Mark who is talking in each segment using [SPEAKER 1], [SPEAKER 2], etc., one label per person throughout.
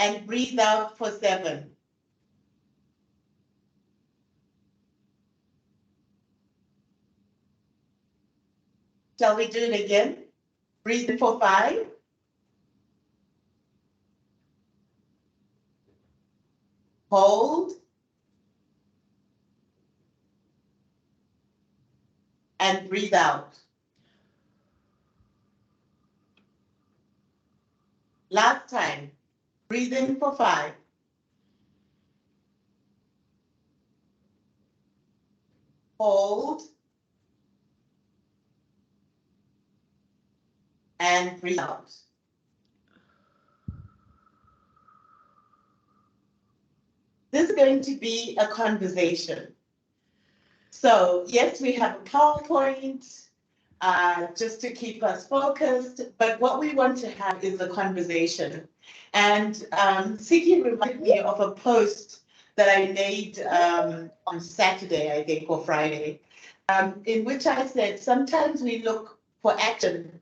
[SPEAKER 1] and breathe out for 7. Shall we do it again? Breathe in for 5. Hold. And breathe out. Last time. Breathe in for 5. Hold. And breathe out. This is going to be a conversation. So yes, we have a PowerPoint just to keep us focused, but what we want to have is a conversation. And Siki reminded me of a post that I made on Saturday, I think, or Friday, in which I said, sometimes we look for action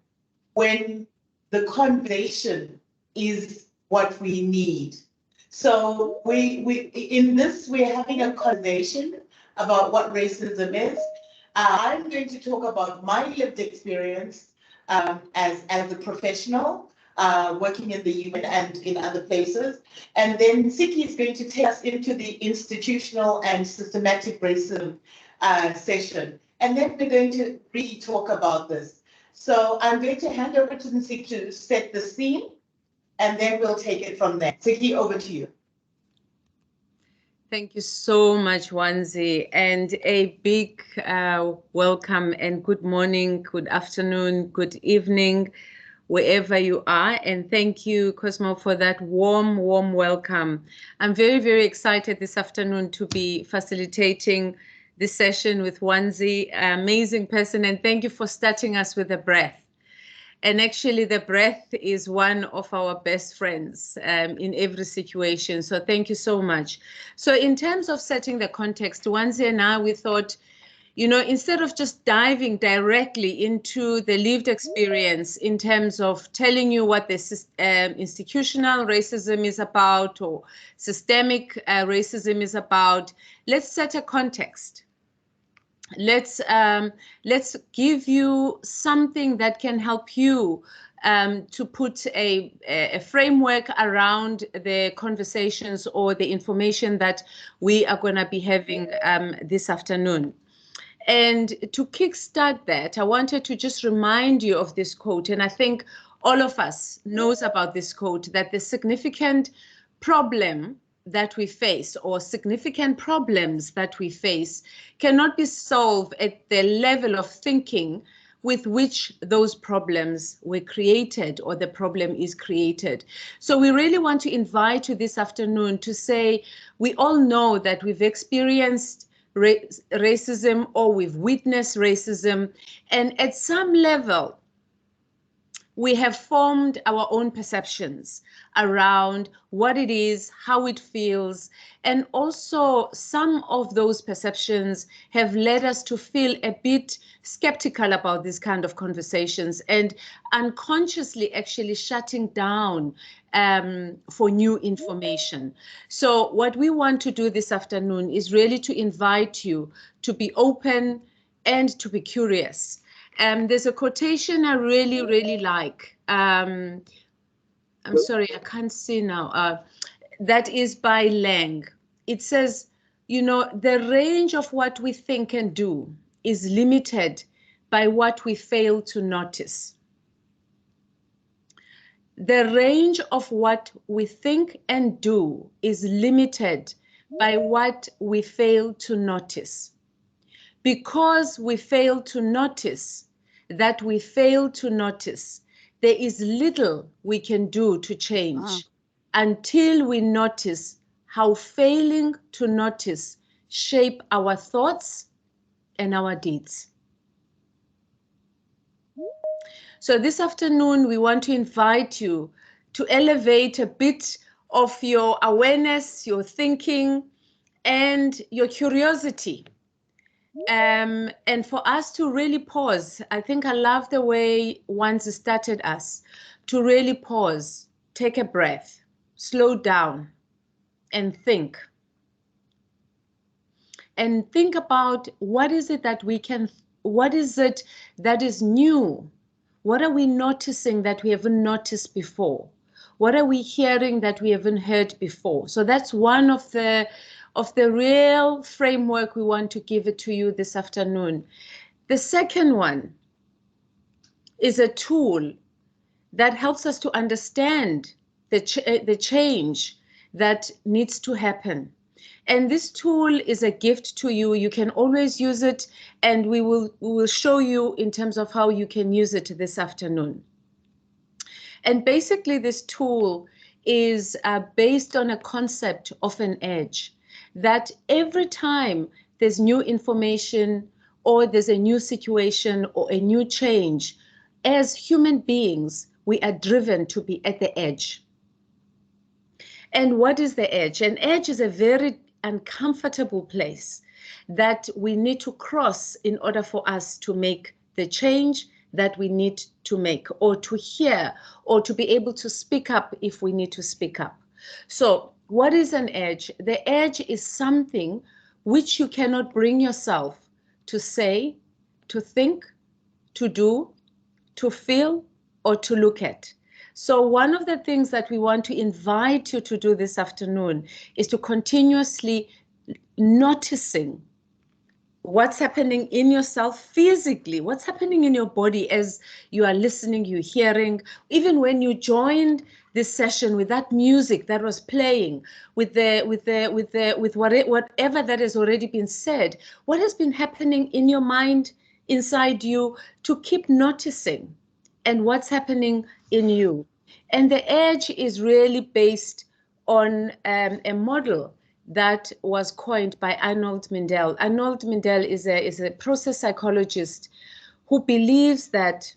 [SPEAKER 1] when the conversation is what we need. So in this, we're having a conversation about what racism is. I'm going to talk about my lived experience as a professional working in the UN and in other places. And then Siki is going to take us into the institutional and systematic racism session. And then we're going to really talk about this. So I'm going to hand over to Siki to set the scene, and then we'll take it from there. Siki, over to you.
[SPEAKER 2] Thank you so much, Wanzi, and a big welcome and good morning, good afternoon, good evening, wherever you are. And thank you, Cosmo, for that warm welcome. I'm very, very excited this afternoon to be facilitating this session with Wanzi, amazing person, and thank you for starting us with a breath. And actually, the breath is one of our best friends in every situation. So thank you so much. So in terms of setting the context, Wanzi and I, we thought, you know, instead of just diving directly into the lived experience in terms of telling you what this institutional racism is about or systemic racism is about, let's set a context. Let's give you something that can help you to put a framework around the conversations or the information that we are going to be having this afternoon. And to kickstart that, I wanted to just remind you of this quote, and I think all of us knows about this quote, that the significant problem that we face or significant problems that we face cannot be solved at the level of thinking with which those problems were created or the problem is created. So we really want to invite you this afternoon to say, we all know that we've experienced racism or we've witnessed racism, and at some level, we have formed our own perceptions around what it is, how it feels, and also some of those perceptions have led us to feel a bit skeptical about these kind of conversations and unconsciously actually shutting down for new information. So what we want to do this afternoon is really to invite you to be open and to be curious. There's a quotation I really, really like. I'm sorry, I can't see now. That is by Lang. It says, you know, the range of what we think and do is limited by what we fail to notice. The range of what we think and do is limited by what we fail to notice. Because we fail to notice that we fail to notice, there is little we can do to change until we notice how failing to notice shape our thoughts and our deeds. So this afternoon, we want to invite you to elevate a bit of your awareness, your thinking, and your curiosity. And for us to really pause. I think I love the way Wanzi started us, to really pause, take a breath. slow down and think. And think about what is it that what is it that is new? What are we noticing that we haven't noticed before? What are we hearing that we haven't heard before? So that's one of the real framework we want to give it to you this afternoon. The second one is a tool that helps us to understand the change that needs to happen. And this tool is a gift to you. You can always use it, and we will show you in terms of how you can use it this afternoon. And basically this tool is based on a concept of an edge, that every time there's new information or there's a new situation or a new change, as human beings, we are driven to be at the edge. And what is the edge? An edge is a very uncomfortable place that we need to cross in order for us to make the change that we need to make, or to hear, or to be able to speak up if we need to speak up. So what is an edge? The edge is something which you cannot bring yourself to say, to think, to do, to feel, or to look at. So one of the things that we want to invite you to do this afternoon is to continuously noticing what's happening in yourself physically, what's happening in your body as you are listening, you're hearing. Even when you joined this session with that music that was playing, with whatever that has already been said, what has been happening in your mind, inside you, to keep noticing and what's happening in you. And the edge is really based on a model that was coined by Arnold Mindell. Arnold Mindell is a process psychologist who believes that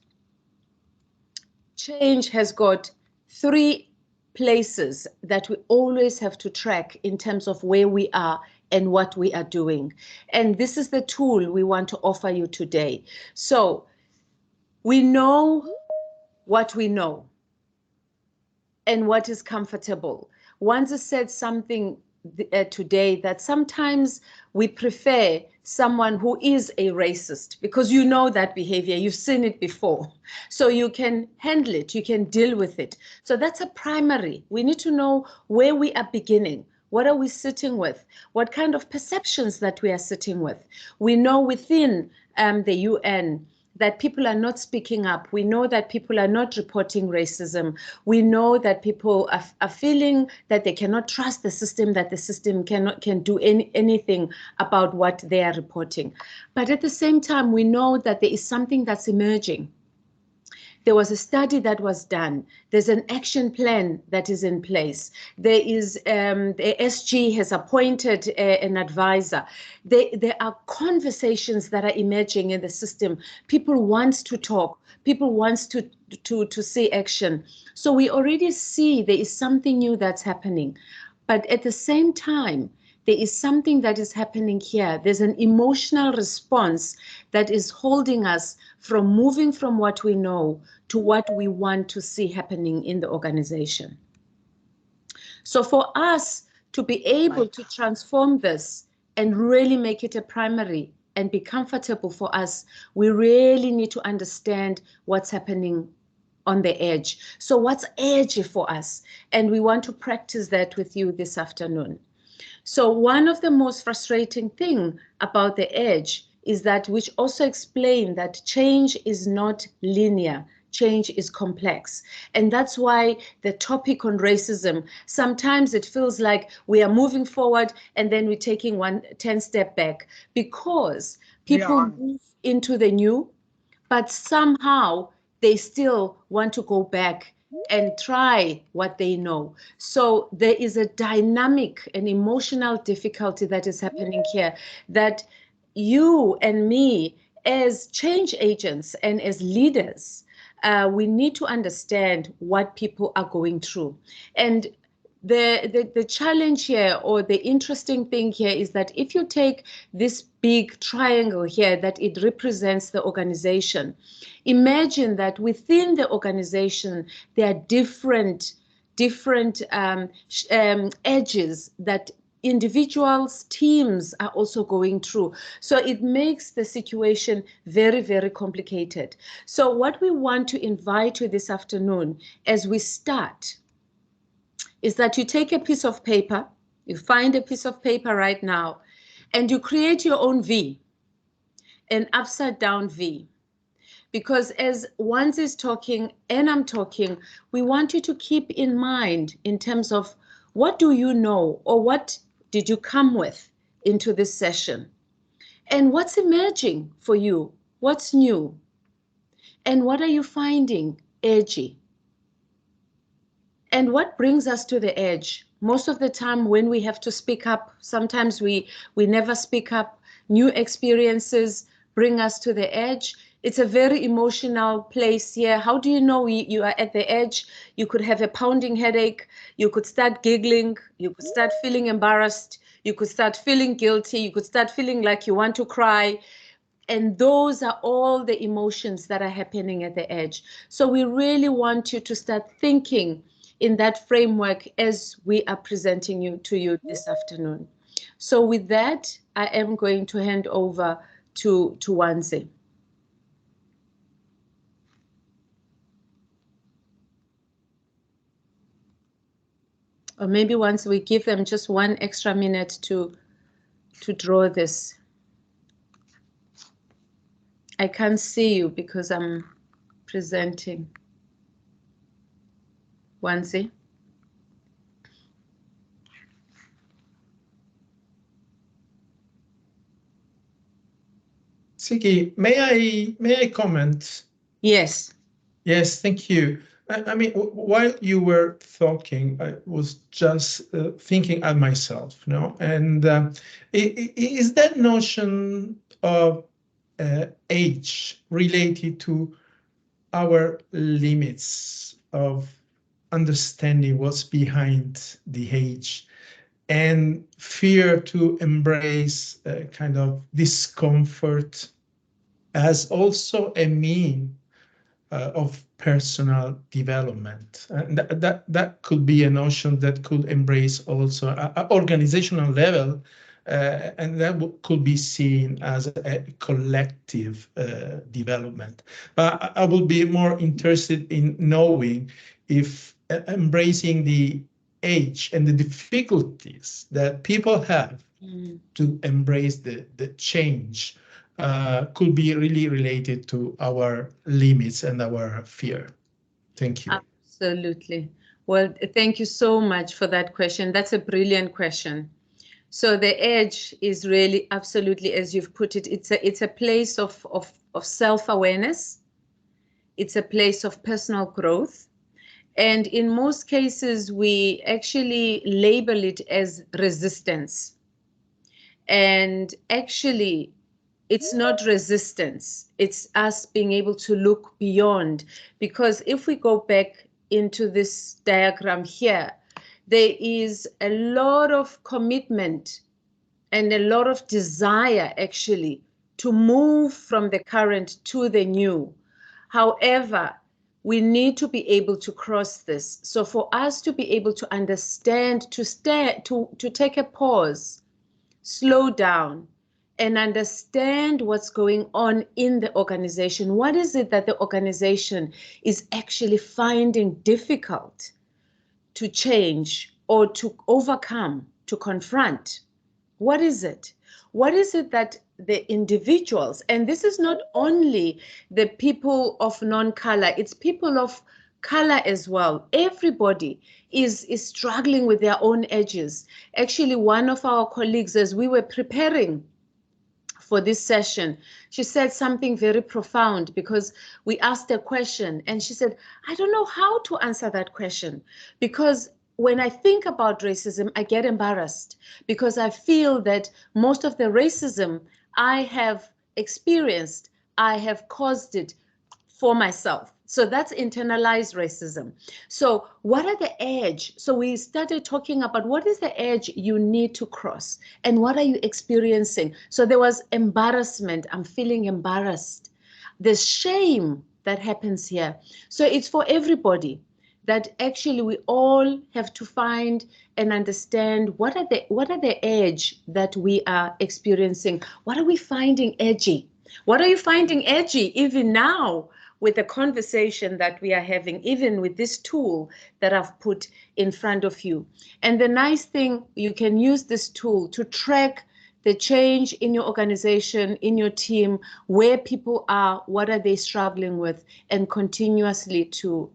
[SPEAKER 2] change has got 3 places that we always have to track in terms of where we are and what we are doing. And this is the tool we want to offer you today. So we know what we know and what is comfortable. Wanza said something today that sometimes we prefer someone who is a racist because you know that behavior, you've seen it before, so you can handle it, you can deal with it. So that's a primary. We need to know where we are beginning. What are we sitting with? What kind of perceptions that we are sitting with? We know within the UN that people are not speaking up. We know that people are not reporting racism. We know that people are feeling that they cannot trust the system, that the system can do anything about what they are reporting. But at the same time, we know that there is something that's emerging. There was a study that was done. There's an action plan that is in place. There is the SG has appointed an advisor. There are conversations that are emerging in the system. People want to talk. People want to see action. So we already see there is something new that's happening. But at the same time, there is something that is happening here. There's an emotional response that is holding us from moving from what we know to what we want to see happening in the organization. So for us to be able to transform this and really make it a primary and be comfortable for us, we really need to understand what's happening on the edge. So what's edgy for us? And we want to practice that with you this afternoon. So one of the most frustrating thing about the edge is that, which also explain that change is not linear, change is complex. And that's why the topic on racism, sometimes it feels like we are moving forward and then we're taking 10 steps back, because people move into the new, but somehow they still want to go back and try what they know. So there is a dynamic and emotional difficulty that is happening here, that you and me as change agents and as leaders, we need to understand what people are going through. And the challenge here, or the interesting thing here, is that if you take this big triangle here, that it represents the organization, imagine that within the organization there are different different edges that individuals, teams are also going through. So it makes the situation very, very complicated. So what we want to invite you this afternoon as we start is that you take a piece of paper, you find a piece of paper right now, and you create your own V, an upside down V. Because as Wanzi is talking and I'm talking, we want you to keep in mind in terms of what do you know or what did you come with into this session? And what's emerging for you? What's new? And what are you finding edgy? And what brings us to the edge? Most of the time when we have to speak up, sometimes we never speak up. New experiences bring us to the edge. It's a very emotional place here. How do you know you are at the edge? You could have a pounding headache. You could start giggling. You could start feeling embarrassed. You could start feeling guilty. You could start feeling like you want to cry. And those are all the emotions that are happening at the edge. So we really want you to start thinking in that framework as we are presenting to you this afternoon. So with that, I am going to hand over to Wanzi. Or maybe once we give them just 1 extra minute to draw this. I can't see you because I'm presenting. Wanzi.
[SPEAKER 3] Sigi, may I comment?
[SPEAKER 2] Yes.
[SPEAKER 3] Yes, thank you. I mean, while you were talking, I was just thinking at myself, you know, and is that notion of age related to our limits of understanding what's behind the age and fear to embrace kind of discomfort as also a mean of personal development. And that could be a notion that could embrace also an organizational level, and that could be seen as a collective development. But I would be more interested in knowing if embracing the age and the difficulties that people have to embrace the change could be really related to our limits and our fear. Thank you.
[SPEAKER 2] Absolutely. Well, thank you so much for that question. That's a brilliant question. So the edge is really absolutely, as you've put it, it's a place of self-awareness. It's a place of personal growth. And in most cases, we actually label it as resistance. And actually, it's not resistance. It's us being able to look beyond. Because if we go back into this diagram here, there is a lot of commitment and a lot of desire actually to move from the current to the new. However, we need to be able to cross this. So for us to be able to understand, to take a pause, slow down, and understand what's going on in the organization. What is it that the organization is actually finding difficult to change or to overcome, to confront? What is it? What is it that the individuals, and this is not only the people of non-color, it's people of color as well. Everybody is struggling with their own edges. Actually, one of our colleagues, as we were preparing for this session, she said something very profound because we asked a question and she said, I don't know how to answer that question because when I think about racism, I get embarrassed because I feel that most of the racism I have experienced, I have caused it for myself. So that's internalized racism. So what are the edge? So we started talking about what is the edge you need to cross and what are you experiencing? So there was embarrassment. I'm feeling embarrassed. There's shame that happens here. So it's for everybody. that actually we all have to find and understand what are the edge that we are experiencing. What are we finding edgy? What are you finding edgy even now with the conversation that we are having, even with this tool that I've put in front of you? And the nice thing, you can use this tool to track the change in your organization, in your team, where people are, what are they struggling with, and continuously to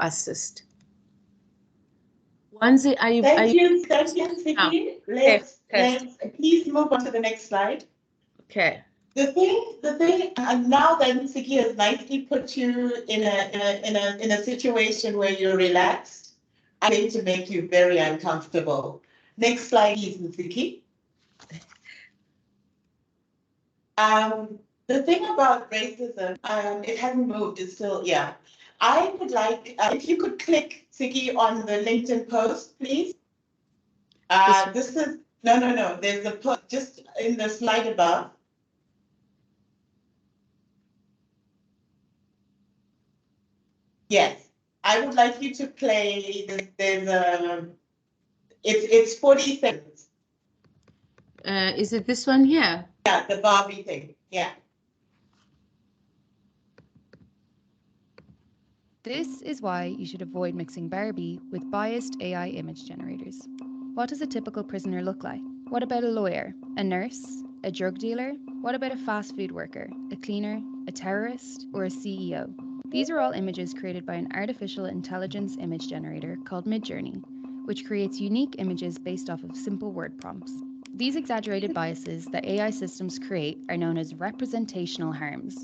[SPEAKER 2] assist. Wanzi, are you?
[SPEAKER 1] Thank you, Siki. Let's please move on to the next slide.
[SPEAKER 2] Okay.
[SPEAKER 1] The thing, and now that Siki has nicely put you in a situation where you're relaxed, I'm going to make you very uncomfortable. Next slide, please, Siki. The thing about racism, it hasn't moved, it's still, yeah. I would like, if you could click, Siki, on the LinkedIn post, please. This is, no, there's a post just in the slide above. Yes, I would like you to play, it's 40 seconds.
[SPEAKER 2] Is it this one here?
[SPEAKER 1] Yeah, the Barbie thing, yeah.
[SPEAKER 4] This is why you should avoid mixing Barbie with biased AI image generators. What does a typical prisoner look like? What about a lawyer, a nurse, a drug dealer? What about a fast food worker, a cleaner, a terrorist, or a CEO? These are all images created by an artificial intelligence image generator called Midjourney, which creates unique images based off of simple word prompts. These exaggerated biases that AI systems create are known as representational harms.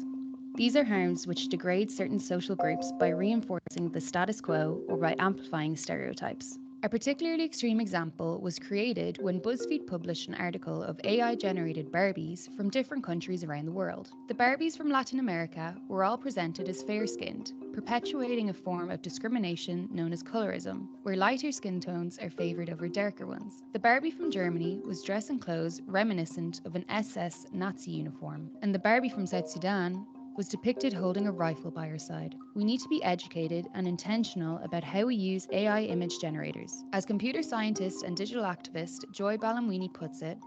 [SPEAKER 4] These are harms which degrade certain social groups by reinforcing the status quo or by amplifying stereotypes. A particularly extreme example was created when BuzzFeed published an article of AI-generated Barbies from different countries around the world. The Barbies from Latin America were all presented as fair-skinned, perpetuating a form of discrimination known as colorism, where lighter skin tones are favoured over darker ones. The Barbie from Germany was dressed in clothes reminiscent of an SS Nazi uniform, and the Barbie from South Sudan was depicted holding a rifle by her side. We need to be educated and intentional about how we use AI image generators. As computer scientist and digital activist Joy Balamwini puts it,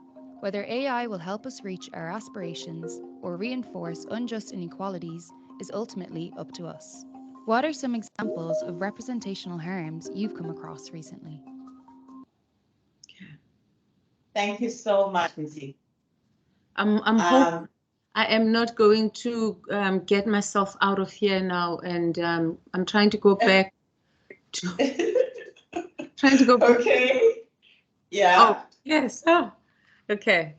[SPEAKER 4] whether AI will help us reach our aspirations or reinforce unjust inequalities is ultimately up to us. What are some examples of representational harms you've come across recently?
[SPEAKER 1] Thank you so much, Missy.
[SPEAKER 2] I'm hoping I am not going to get myself out of here now, and I'm trying to go back to
[SPEAKER 1] Okay. Yeah.
[SPEAKER 2] Oh, yes. Oh, okay.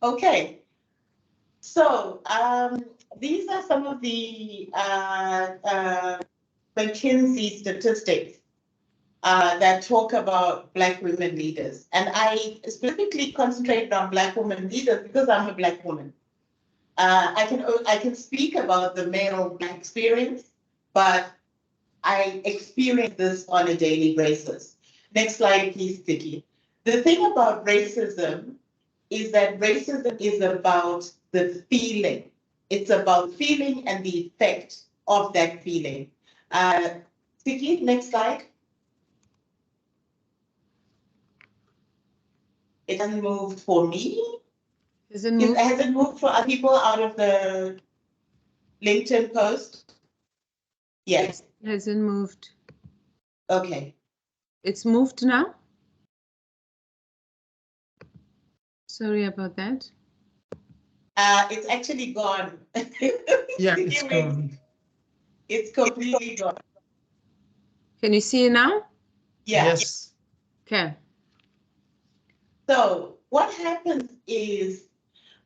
[SPEAKER 1] Okay. So these are some of the McKinsey statistics that talk about Black women leaders. And I specifically concentrated on Black women leaders because I'm a Black woman. I can speak about the male Black experience, but I experience this on a daily basis. Next slide, please, Vicky. The thing about racism is that racism is about the feeling. It's about feeling and the effect of that feeling. Vicky, next slide. It hasn't moved for me. Has it moved for other people out of the LinkedIn post? Yes.
[SPEAKER 2] It hasn't moved.
[SPEAKER 1] Okay.
[SPEAKER 2] It's moved now? Sorry about that.
[SPEAKER 1] It's actually gone.
[SPEAKER 3] Yeah, it's gone.
[SPEAKER 1] It's completely gone.
[SPEAKER 2] Can you see it now?
[SPEAKER 1] Yeah.
[SPEAKER 3] Yes.
[SPEAKER 2] Okay.
[SPEAKER 1] So what happens is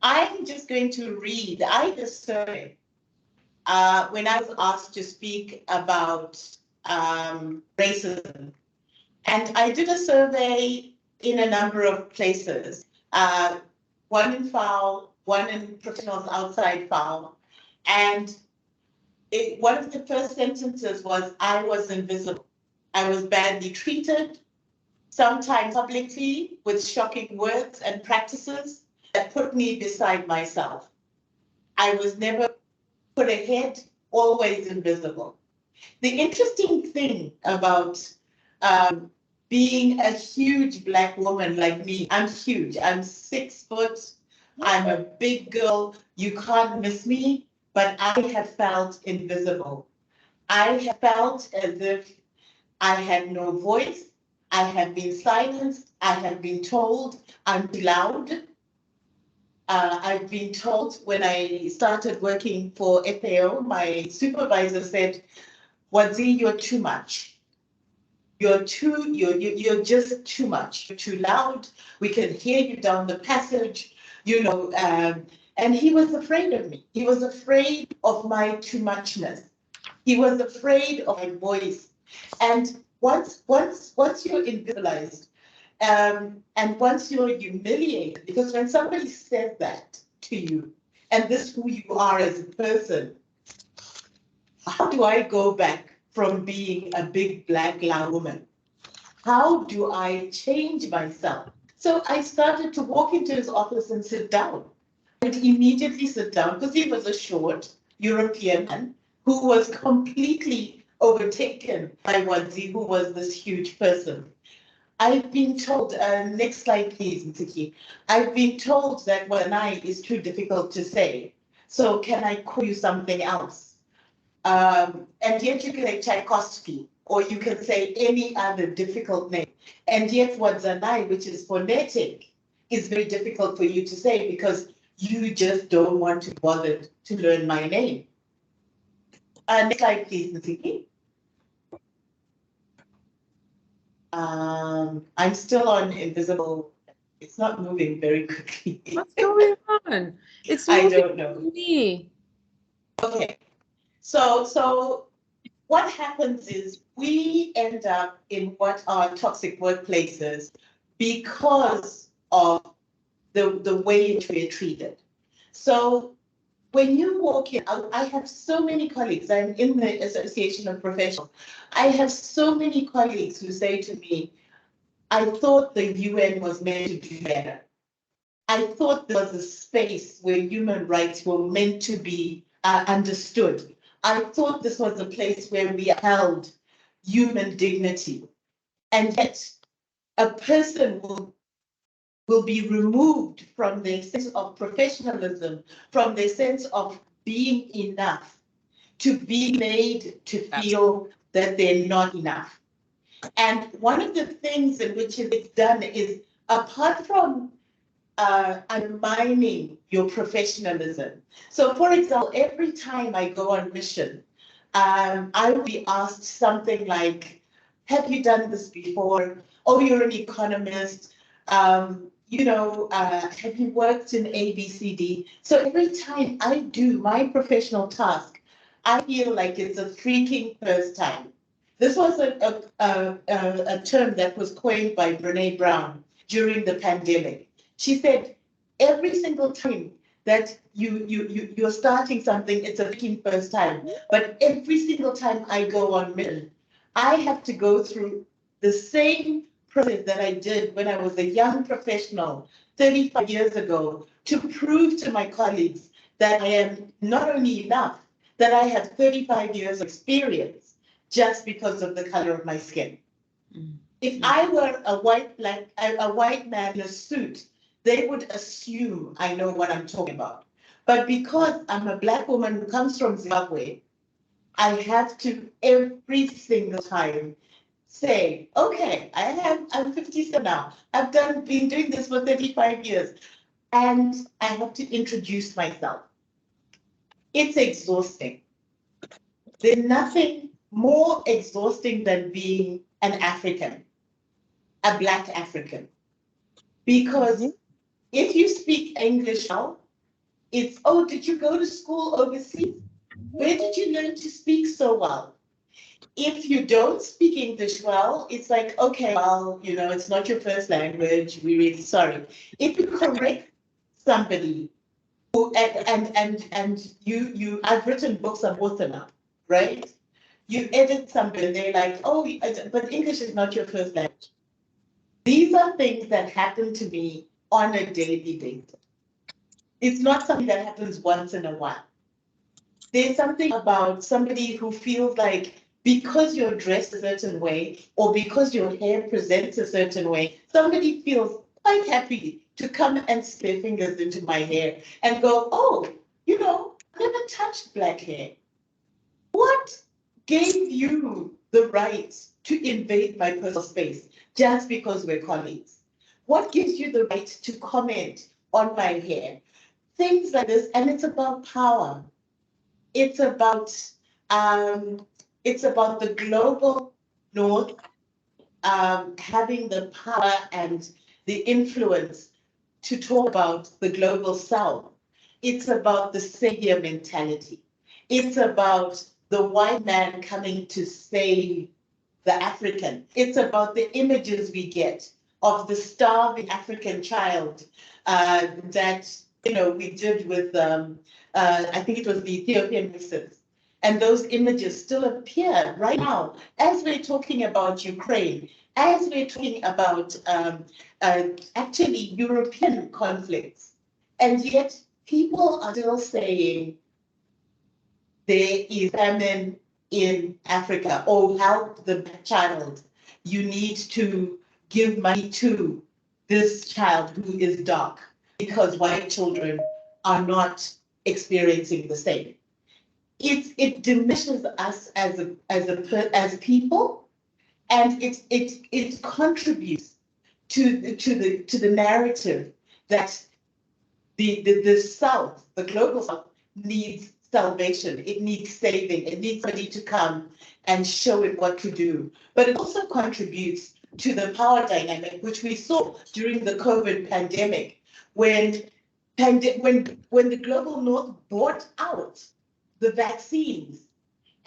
[SPEAKER 1] I'm just going to read. I did a survey when I was asked to speak about racism. And I did a survey in a number of places, one in FAO, one in Professionals Outside FAO. And one of the first sentences was, I was invisible. I was badly treated, sometimes publicly with shocking words and practices that put me beside myself. I was never put ahead, always invisible. The interesting thing about being a huge Black woman like me, I'm huge. I'm 6 foot. I'm a big girl. You can't miss me, but I have felt invisible. I have felt as if I had no voice. I have been silenced. I have been told I'm too loud. I've been told when I started working for FAO, my supervisor said, Wadzi, you're too much. You're just too much. You're too loud. We can hear you down the passage, and he was afraid of me. He was afraid of my too muchness. He was afraid of my voice. And once you're invisibilized, and once you're humiliated, because when somebody says that to you, and this is who you are as a person, how do I go back from being a big Black loud woman? How do I change myself? So I started to walk into his office and sit down. I'd immediately sit down because he was a short European man who was completely overtaken by Wadzi, who was this huge person. I've been told, next slide please, Mtiki. I've been told that Wanai is too difficult to say. So can I call you something else? And yet you can say Tchaikovsky, or you can say any other difficult name. And yet Wadzanai, which is phonetic, is very difficult for you to say because you just don't want to bother to learn my name. Next slide please, Mtiki. I'm still on invisible. It's not moving very quickly.
[SPEAKER 2] What's going on? It's
[SPEAKER 1] I
[SPEAKER 2] moving
[SPEAKER 1] don't know.
[SPEAKER 2] to me.
[SPEAKER 1] Okay. So what happens is we end up in what are toxic workplaces because of the way in which we're treated. So when you walk in, I have so many colleagues, I'm in the Association of Professionals. I have so many colleagues who say to me, I thought the UN was meant to do better. I thought there was a space where human rights were meant to be understood. I thought this was a place where we held human dignity. And yet a person will be removed from their sense of professionalism, from their sense of being enough, to be made to feel that they're not enough. And one of the things in which it's done is, apart from undermining your professionalism. So for example, every time I go on mission, I will be asked something like, have you done this before? Oh, you're an economist. Have you worked in ABCD? So every time I do my professional task, I feel like it's a freaking first time. This was a term that was coined by Brene Brown during the pandemic. She said, every single time that you're starting something, it's a freaking first time. But every single time I go on mission, I have to go through the same process that I did when I was a young professional 35 years ago to prove to my colleagues that I am not only enough, that I have 35 years of experience just because of the color of my skin. If I were a white man in a suit, they would assume I know what I'm talking about. But because I'm a Black woman who comes from Zimbabwe, I have to every single time say, okay, I'm 57 now. I've been doing this for 35 years. And I have to introduce myself. It's exhausting. There's nothing more exhausting than being an African, a Black African. Because if you speak English now, it's, oh, did you go to school overseas? Where did you learn to speak so well? If you don't speak English well, it's like, okay, well, it's not your first language. We're really sorry. If you correct somebody who, and you, I've written books on author now, right? You edit somebody, they're like, oh, but English is not your first language. These are things that happen to me on a daily basis. It's not something that happens once in a while. There's something about somebody who feels like because you're dressed a certain way or because your hair presents a certain way, somebody feels quite happy to come and stick their fingers into my hair and go, oh, you know, I never touched black hair. What gave you the right to invade my personal space just because we're colleagues? What gives you the right to comment on my hair? Things like this, and it's about power. It's about the global north having the power and the influence to talk about the global south. It's about the savior mentality. It's about the white man coming to save the African. It's about the images we get of the starving African child that, you know, we did with, I think it was the Ethiopian missions. And those images still appear right now as we're talking about Ukraine, as we're talking about actually European conflicts. And yet people are still saying there is famine in Africa, or help the child. You need to give money to this child who is dark because white children are not experiencing the same. It diminishes us as people, and it contributes to the narrative that the South, the global South, needs salvation. It needs saving. It needs somebody to come and show it what to do. But it also contributes to the power dynamic, which we saw during the COVID pandemic, when the global North bought out the vaccines,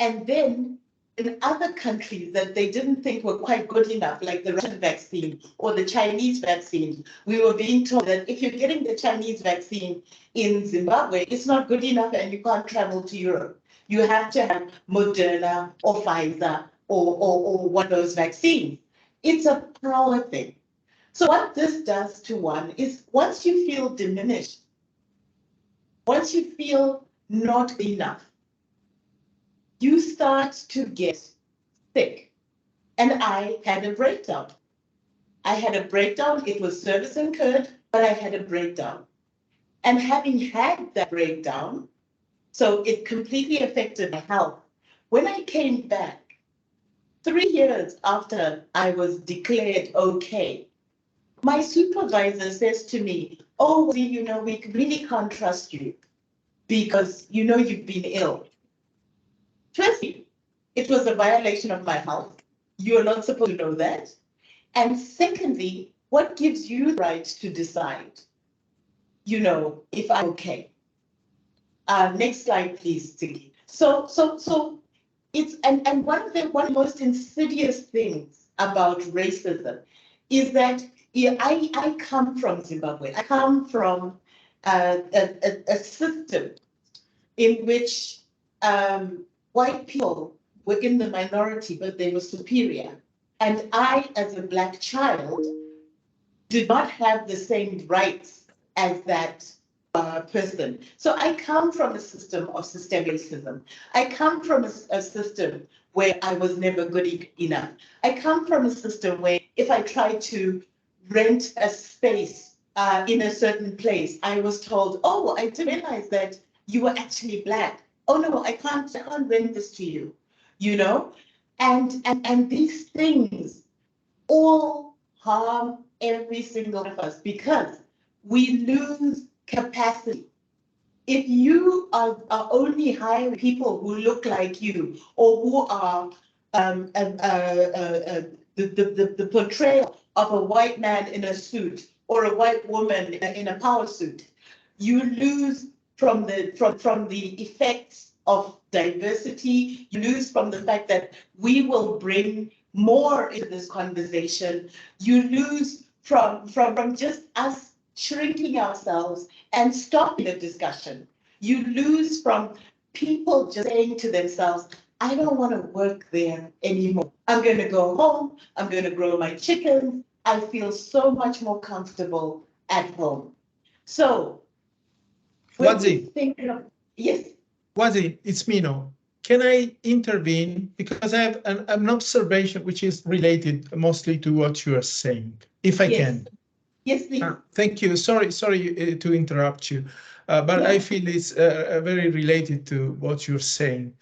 [SPEAKER 1] and then in other countries that they didn't think were quite good enough, like the Russian vaccine or the Chinese vaccine, we were being told that if you're getting the Chinese vaccine in Zimbabwe, it's not good enough and you can't travel to Europe. You have to have Moderna or Pfizer or one of those vaccines. It's a power thing. So what this does to one is, once you feel diminished, once you feel not enough, you start to get sick. And I had a breakdown. I had a breakdown. It was service incurred, but I had a breakdown. And having had that breakdown, so it completely affected my health. When I came back, 3 years after I was declared okay, my supervisor says to me, oh, you know, we really can't trust you because, you know, you've been ill. Firstly, it was a violation of my health. You're not supposed to know that. And secondly, what gives you the right to decide, you know, if I'm okay? Next slide, please, Tiki. So it's, and one of the most insidious things about racism is that, yeah, I come from Zimbabwe. I come from a system in which white people were in the minority, but they were superior. And I, as a Black child, did not have the same rights as that person. So I come from a system of systemic racism. I come from a system where I was never good enough. I come from a system where if I tried to rent a space in a certain place, I was told, oh, I didn't realize that you were actually Black. Oh no, I can't rent this to you, you know? And these things all harm every single one of us because we lose capacity. If you are only hiring people who look like you or who are the portrayal of a white man in a suit or a white woman in a power suit, you lose from the effects of diversity. You lose from the fact that we will bring more into this conversation. You lose from just us shrinking ourselves and stopping the discussion. You lose from people just saying to themselves, I don't want to work there anymore. I'm going to go home. I'm going to grow my chickens. I feel so much more comfortable at home. So, when you
[SPEAKER 3] Wazi,
[SPEAKER 1] think of, yes,
[SPEAKER 3] Wazi, it's Mino. can I intervene? Because I have an observation which is related mostly to what you are saying, if I
[SPEAKER 1] Yes.
[SPEAKER 3] can.
[SPEAKER 1] Yes, please.
[SPEAKER 3] Thank you. Sorry to interrupt you, but I feel it's very related to what you're saying.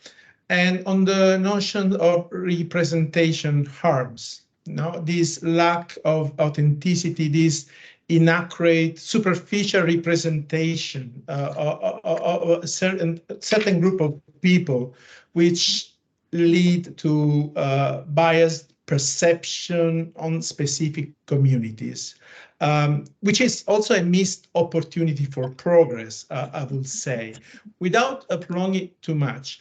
[SPEAKER 3] And on the notion of representation harms, no, this lack of authenticity, this inaccurate, superficial representation of a certain group of people, which lead to biased perception on specific communities, which is also a missed opportunity for progress, I will say, without prolonging it too much.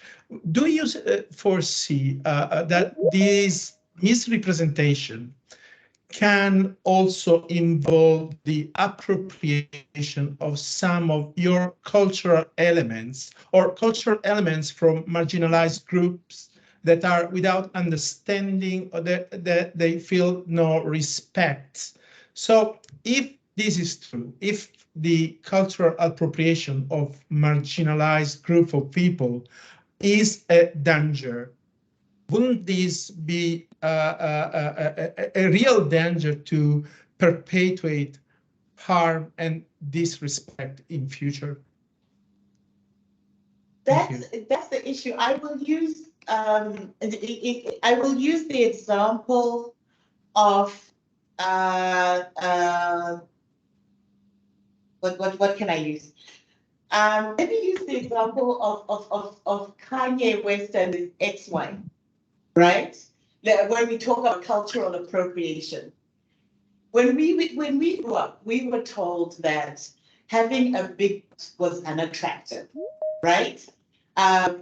[SPEAKER 3] Do you foresee that this misrepresentation can also involve the appropriation of some of your cultural elements or cultural elements from marginalized groups that are without understanding or that they feel no respect? So if this is true, if the cultural appropriation of marginalized group of people is a danger, wouldn't this be a real danger to perpetuate harm and disrespect in future?
[SPEAKER 1] That's the issue. I will use I will use the example of what can I use? Let me use the example of Kanye West and his ex-wife, right? When we talk about cultural appropriation. When we grew up, we were told that having a big was unattractive, right? And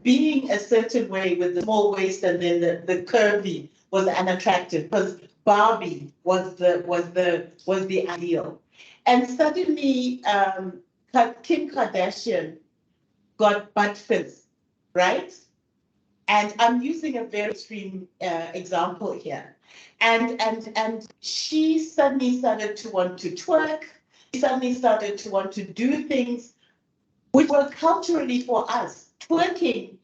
[SPEAKER 1] being a certain way with the small waist and then the curvy was unattractive because Barbie was the ideal. And suddenly, Kim Kardashian got butt fizz, right? And I'm using a very extreme example here. And she suddenly started to want to twerk. She suddenly started to want to do things which were culturally for us. Twerking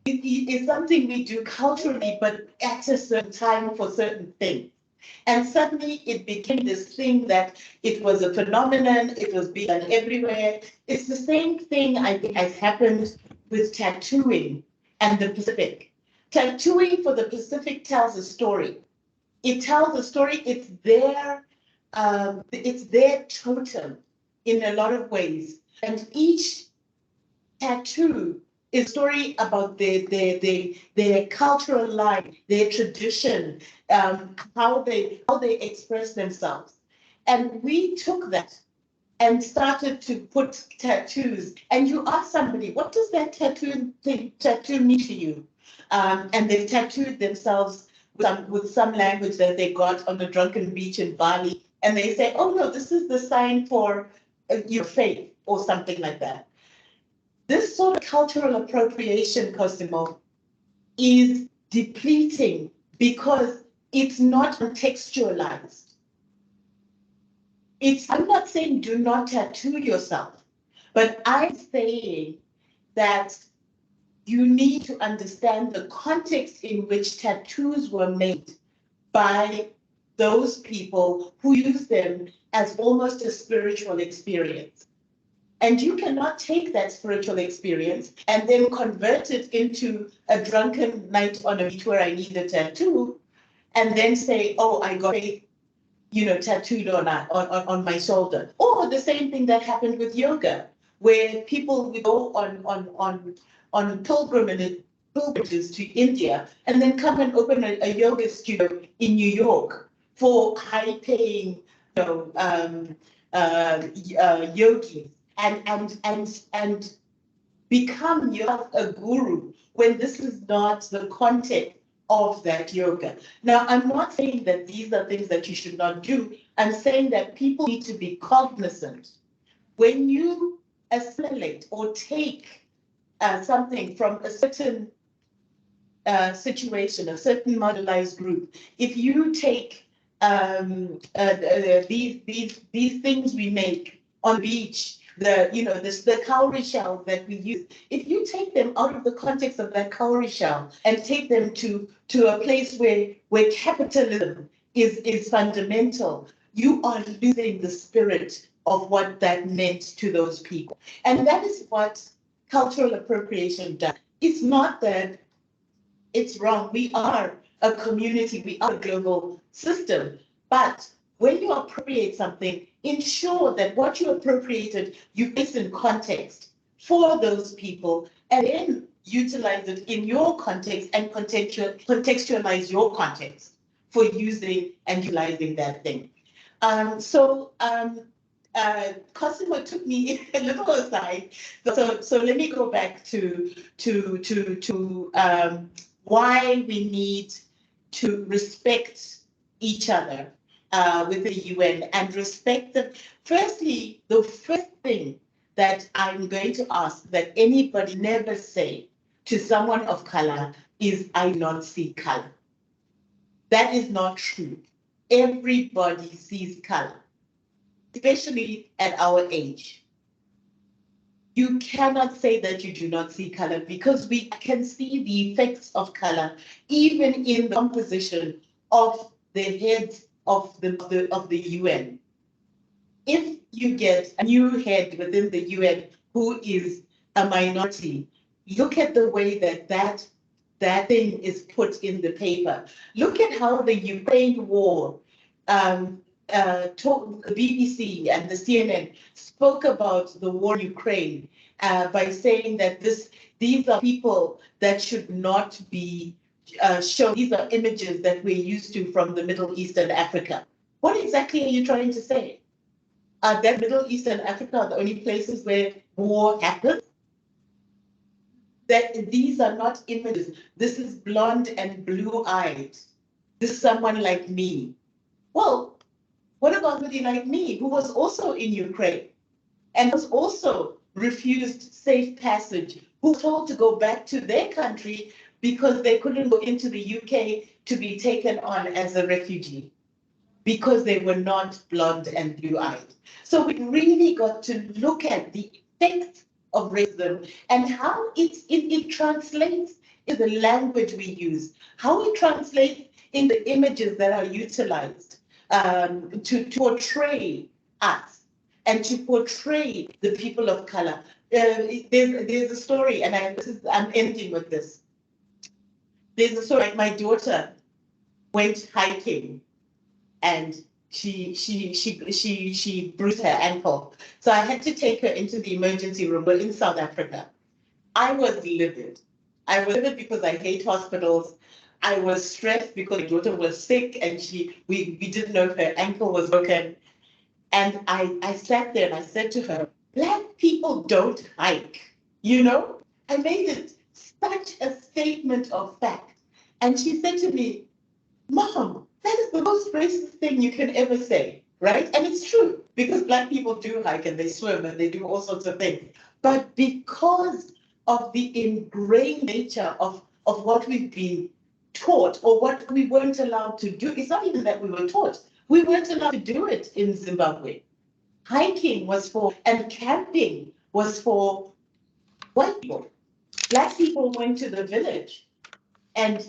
[SPEAKER 1] is something we do culturally, but at a certain time for certain things. And suddenly it became this thing that it was a phenomenon, it was being done everywhere. It's the same thing I think has happened with tattooing and the Pacific. Tattooing for the Pacific tells a story. It tells a story, it's their totem in a lot of ways. And each tattoo is a story about their cultural life, their tradition, how they express themselves. And we took that and started to put tattoos. And you ask somebody, what does that tattoo mean to you? And they've tattooed themselves with some language that they got on the drunken beach in Bali. And they say, oh no, this is the sign for your faith or something like that. This sort of cultural appropriation, Cosimo, is depleting because it's not contextualized. I'm not saying do not tattoo yourself, but I'm saying that you need to understand the context in which tattoos were made by those people who use them as almost a spiritual experience. And you cannot take that spiritual experience and then convert it into a drunken night on a beach where I need a tattoo and then say, oh, I got faith, tattooed on my shoulder. Or the same thing that happened with yoga, where people would go on pilgrimages to India and then come and open a yoga studio in New York for high-paying, yogis. And become yourself a guru when this is not the context of that yoga. Now, I'm not saying that these are things that you should not do. I'm saying that people need to be cognizant. When you assimilate or take something from a certain situation, a certain marginalized group, if you take these things we make on the beach the cowrie shell that we use. If you take them out of the context of that cowrie shell and take them to a place where capitalism is fundamental, you are losing the spirit of what that meant to those people. And that is what cultural appropriation does. It's not that it's wrong. We are a community, we are a global system. But when you appropriate something, ensure that what you appropriated, you place in context for those people, and then utilize it in your context and contextualize your context for using and utilizing that thing. Cosimo took me a little aside. So let me go back to why we need to respect each other with the UN and respect them. Firstly, the first thing that I'm going to ask that anybody never say to someone of color is, I not see color. That is not true. Everybody sees color, especially at our age. You cannot say that you do not see color, because we can see the effects of color even in the composition of the heads of the UN. If you get a new head within the UN who is a minority, look at the way that thing is put in the paper. Look at how the Ukraine war, the BBC and the CNN spoke about the war in Ukraine by saying that these are people that should not be shown. These are images that we're used to from the Middle East and Africa. What exactly are you trying to say? That Middle East and Africa are the only places where war happens? That these are not images. This is blonde and blue-eyed. This is someone like me. Well, what about somebody like me who was also in Ukraine and was also refused safe passage, who was told to go back to their country because they couldn't go into the UK to be taken on as a refugee because they were not blonde and blue-eyed? So we really got to look at the effects of racism and how it translates in the language we use, how it translates in the images that are utilized to portray us and to portray the people of color. There's a story, and I'm ending with this. There's a story. My daughter went hiking, and she bruised her ankle. So I had to take her into the emergency room. We're in South Africa. I was livid. I was livid because I hate hospitals. I was stressed because my daughter was sick and we didn't know if her ankle was broken. And I sat there and I said to her, Black people don't hike, you know? I made it such a statement of fact. And she said to me, Mom, that is the most racist thing you can ever say, right? And it's true, because Black people do hike and they swim and they do all sorts of things. But because of the ingrained nature of what we've been taught or what we weren't allowed to do, it's not even that we were taught. We weren't allowed to do it in Zimbabwe. Hiking was for, and camping was for white people. Black people went to the village and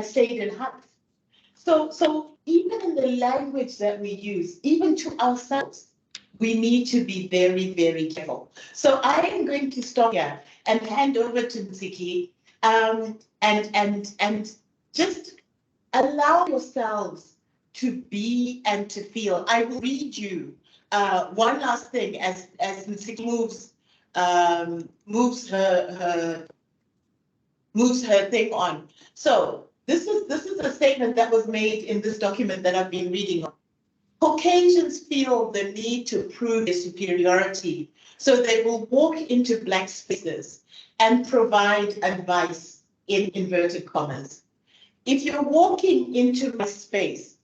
[SPEAKER 1] stayed in huts. So even in the language that we use, even to ourselves, we need to be very, very careful. So I am going to stop here and hand over to Ntsiki, and just allow yourselves to be and to feel. I will read you one last thing as Ntsiki moves her thing on. So this is a statement that was made in this document that I've been reading. Caucasians feel the need to prove their superiority, so they will walk into Black spaces and provide advice in inverted commas. If you're walking into my space,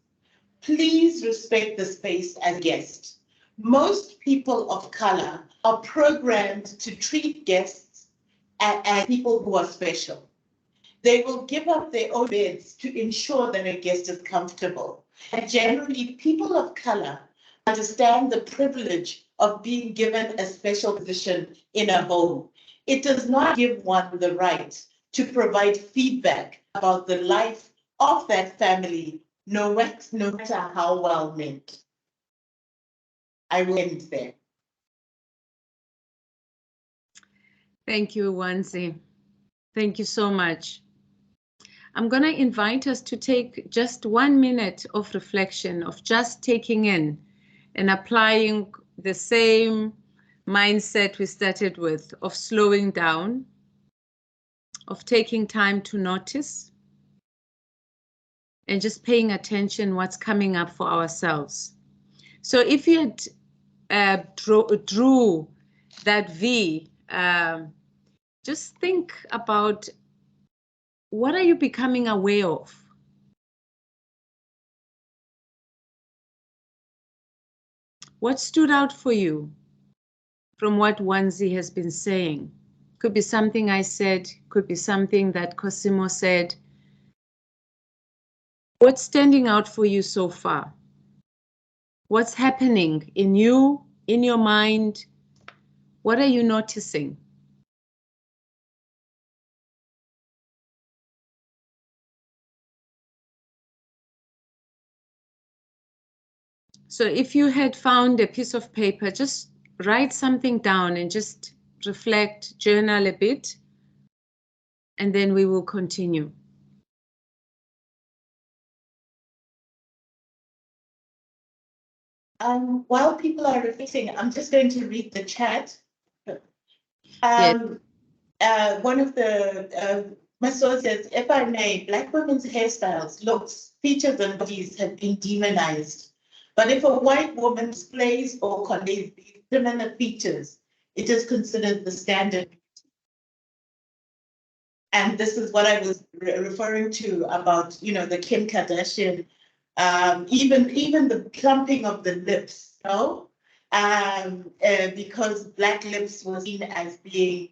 [SPEAKER 1] please respect the space as a guest. Most people of color are programmed to treat guests as people who are special. They will give up their own beds to ensure that a guest is comfortable. And generally, people of color understand the privilege of being given a special position in a home. It does not give one the right to provide feedback about the life of that family, no matter how well meant. I will end there.
[SPEAKER 2] Thank you, Wanzi. Thank you so much. I'm going to invite us to take just 1 minute of reflection, of just taking in and applying the same mindset we started with, of slowing down, of taking time to notice, and just paying attention what's coming up for ourselves. So if you had drew that V, just think about, what are you becoming aware of? What stood out for you from what Wanzi has been saying? Could be something I said, could be something that Cosimo said. What's standing out for you so far? What's happening in you, in your mind? What are you noticing? So if you had found a piece of paper, just write something down and just reflect, journal a bit, and then we will continue.
[SPEAKER 1] While people are reflecting, I'm just going to read the chat. One of the Maso says, if I may, Black women's hairstyles, looks, features, and bodies have been demonized. But if a white woman displays or conveys these similar features, it is considered the standard. And this is what I was referring to about, you know, the Kim Kardashian, even the plumping of the lips, you know, because Black lips were seen as being,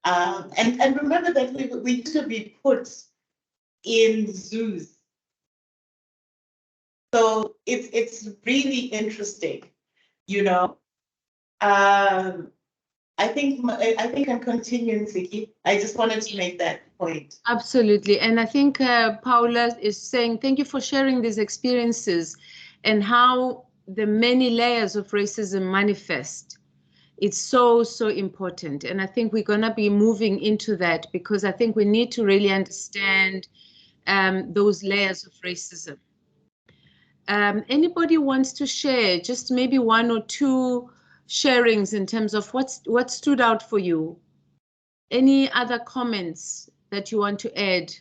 [SPEAKER 1] and remember that we used to be put in zoos. So it's really interesting, you know. I think I'm continuing, Ziki. I just wanted to make that point.
[SPEAKER 2] Absolutely. And I think Paula is saying, thank you for sharing these experiences and how the many layers of racism manifest. It's so, so important. And I think we're going to be moving into that, because I think we need to really understand those layers of racism. Anybody wants to share just maybe 1 or 2 sharings in terms of what stood out for you? Any other comments that you want to add?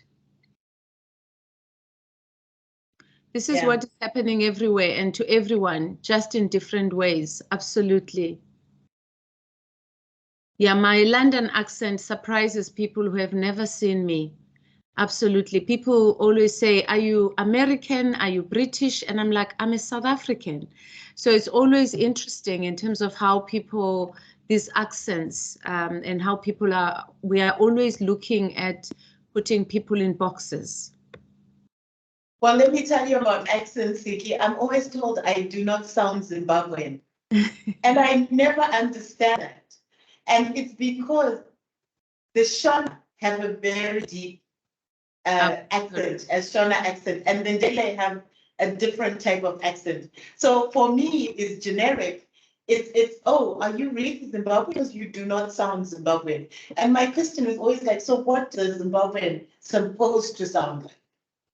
[SPEAKER 2] This is what is happening everywhere and to everyone, just in different ways. Absolutely. Yeah, my London accent surprises people who have never seen me. Absolutely. People always say, are you American? Are you British? And I'm like, I'm a South African. So it's always interesting in terms of how people, these accents, and how people are, we are always looking at putting people in boxes.
[SPEAKER 1] Well, let me tell you about accents, Siki. I'm always told I do not sound Zimbabwean. And I never understand that. And it's because the Shona have a very deep accent, a Shona accent, and then they have a different type of accent. So for me, it's generic. It's oh, are you really Zimbabwean? Because you do not sound Zimbabwean. And my question is always like, so what does Zimbabwean supposed to sound like?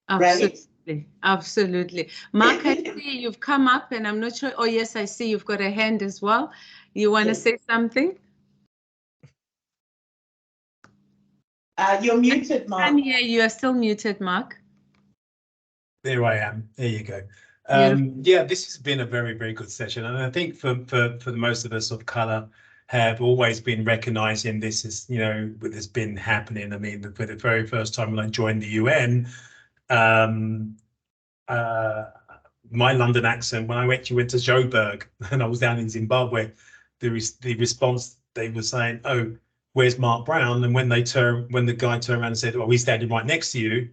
[SPEAKER 2] Absolutely.
[SPEAKER 1] Right?
[SPEAKER 2] Absolutely. Mark, I see you've come up and I'm not sure. Oh, yes, I see you've got a hand as well. You want to say something?
[SPEAKER 1] You're muted, Mark.
[SPEAKER 2] Yeah, you are still muted, Mark.
[SPEAKER 5] There I am. There you go. Yeah, this has been a very, very good session. And I think for most of us of colour have always been recognising this as, you know, what has been happening. I mean, for the very first time when I joined the UN, my London accent, when I actually went to Joburg and I was down in Zimbabwe, the response, they were saying, oh, where's Mark Brown? And when the guy turned around and said, oh, he's standing right next to you.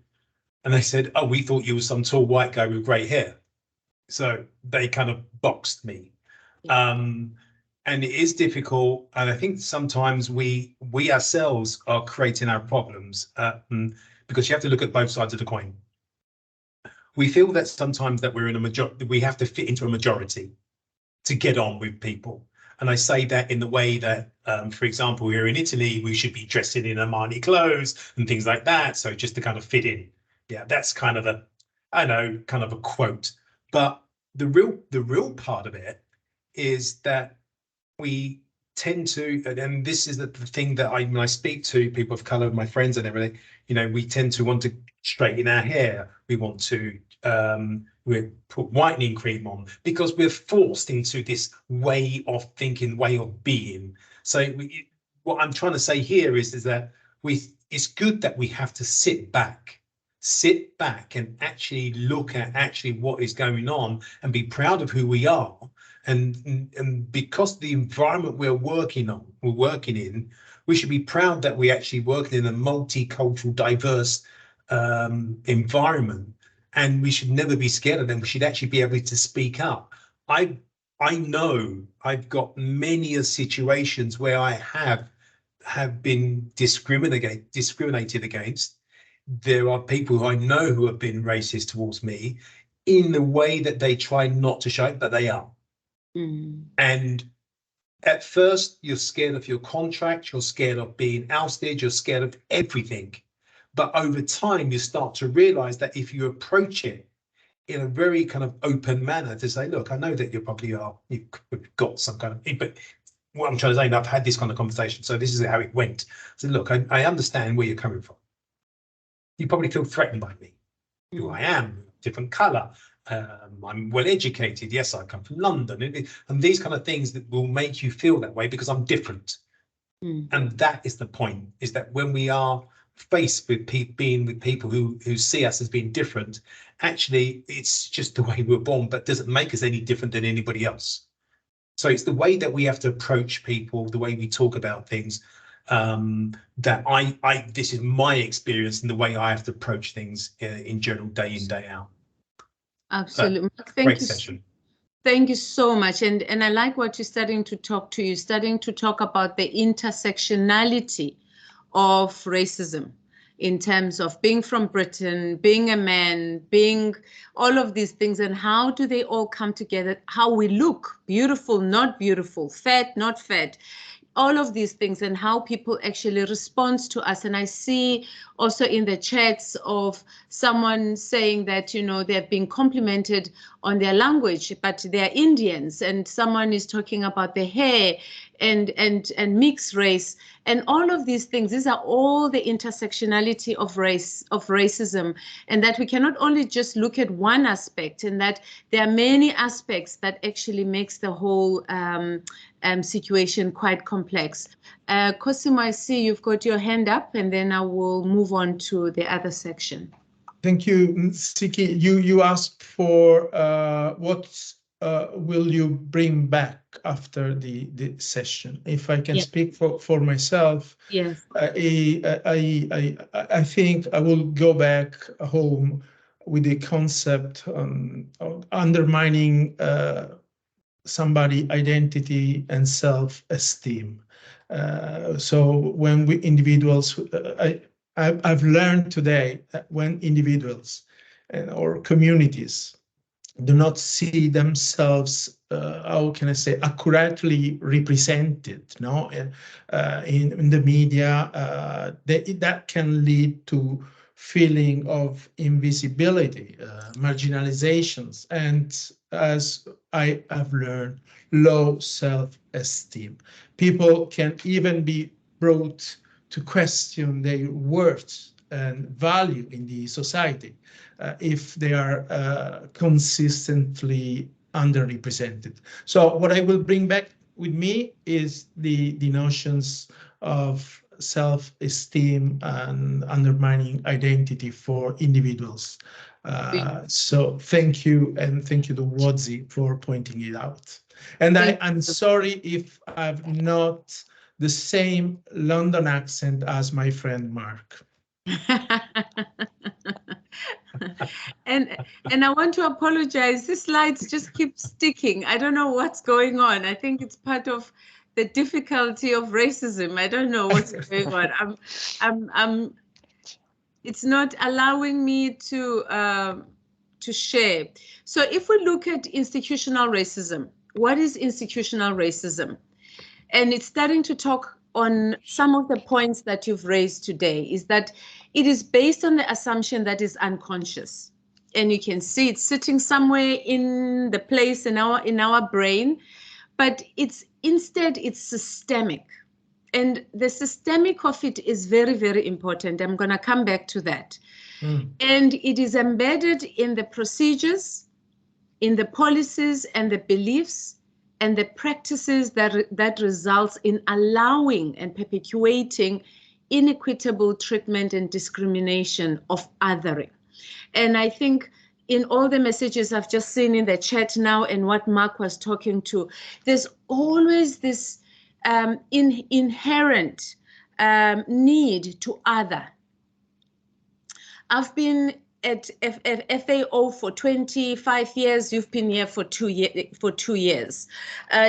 [SPEAKER 5] And they said, oh, we thought you were some tall white guy with grey hair. So they kind of boxed me. and it is difficult. And I think sometimes we ourselves are creating our problems because you have to look at both sides of the coin. We feel that sometimes that we're in a majority, we have to fit into a majority to get on with people. And I say that in the way that, for example, here in Italy, we should be dressing in Armani clothes and things like that. So just to kind of fit in. Yeah, that's kind of a, I know, kind of a quote. But the real part of it is that we tend to, and this is the thing that when I speak to people of color, my friends and everything, you know, we tend to want to straighten our hair. We want to we put whitening cream on because we're forced into this way of thinking, way of being. So what I'm trying to say here is that it's good that we have to sit back and actually look at actually what is going on and be proud of who we are. And because the environment we're working in, we should be proud that we're actually working in a multicultural, diverse environment, and we should never be scared of them. We should actually be able to speak up. I know I've got many situations where I have been discriminated against. There are people who I know who have been racist towards me in the way that they try not to show it, but they are. And at first, you're scared of your contract, you're scared of being ousted, you're scared of everything. But over time, you start to realize that if you approach it in a very kind of open manner to say, look, I know that you probably are, you've got some kind of, but what I'm trying to say, and I've had this kind of conversation, so this is how it went. So look, I understand where you're coming from. You probably feel threatened by me, who I am, different color. I'm well educated. Yes, I come from London, and these kind of things that will make you feel that way because I'm different. And that is the point: is that when we are faced with being with people who see us as being different, actually, it's just the way we were born, but doesn't make us any different than anybody else. So it's the way that we have to approach people, the way we talk about things. That this is my experience and the way I have to approach things in general, day in, day out.
[SPEAKER 2] Absolutely.
[SPEAKER 5] Great session.
[SPEAKER 2] Thank you so much. And I like what you're starting to talk to. You're starting to talk about the intersectionality of racism in terms of being from Britain, being a man, being all of these things, and how do they all come together? How we look, beautiful, not beautiful, fat, not fat. All of these things and how people actually respond to us. And I see also in the chats of someone saying that, you know, they're being complimented on their language, but they're Indians, and someone is talking about the hair and mixed race. And all of these things, these are all the intersectionality of racism, and that we cannot only just look at one aspect, and that there are many aspects that actually makes the whole situation quite complex. Cosimo, I see you've got your hand up, and then I will move on to the other section.
[SPEAKER 3] Thank you, Siki. You asked for what will you bring back after the session? If I can speak for myself,
[SPEAKER 2] yes,
[SPEAKER 3] I think I will go back home with the concept of undermining somebody's identity and self-esteem. So when we individuals, I've learned today that when individuals or communities do not see themselves, how can I say, accurately represented, no, in the media, that can lead to feeling of invisibility, marginalizations, and as I have learned, low self-esteem. People can even be brought to question their worth and value in the society if they are consistently underrepresented. So what I will bring back with me is the notions of self-esteem and undermining identity for individuals. So thank you, and thank you to Wodzi for pointing it out. And I'm sorry if I've not the same London accent as my friend Mark.
[SPEAKER 2] And I want to apologize. This slides just keep sticking. I don't know what's going on. I think it's part of the difficulty of racism. I don't know what's going on. It's not allowing me to share. So if we look at institutional racism, what is institutional racism? And it's starting to talk on some of the points that you've raised today, is that it is based on the assumption that is unconscious. And you can see it's sitting somewhere in the place in our brain, but it's systemic. And the systemic of it is very, very important. I'm going to come back to that. And it is embedded in the procedures, in the policies and the beliefs and the practices that results in allowing and perpetuating inequitable treatment and discrimination of othering. And I think in all the messages I've just seen in the chat now and what Mark was talking to, there's always this inherent need to other. I've been at FAO for 25 years. You've been here for 2 years.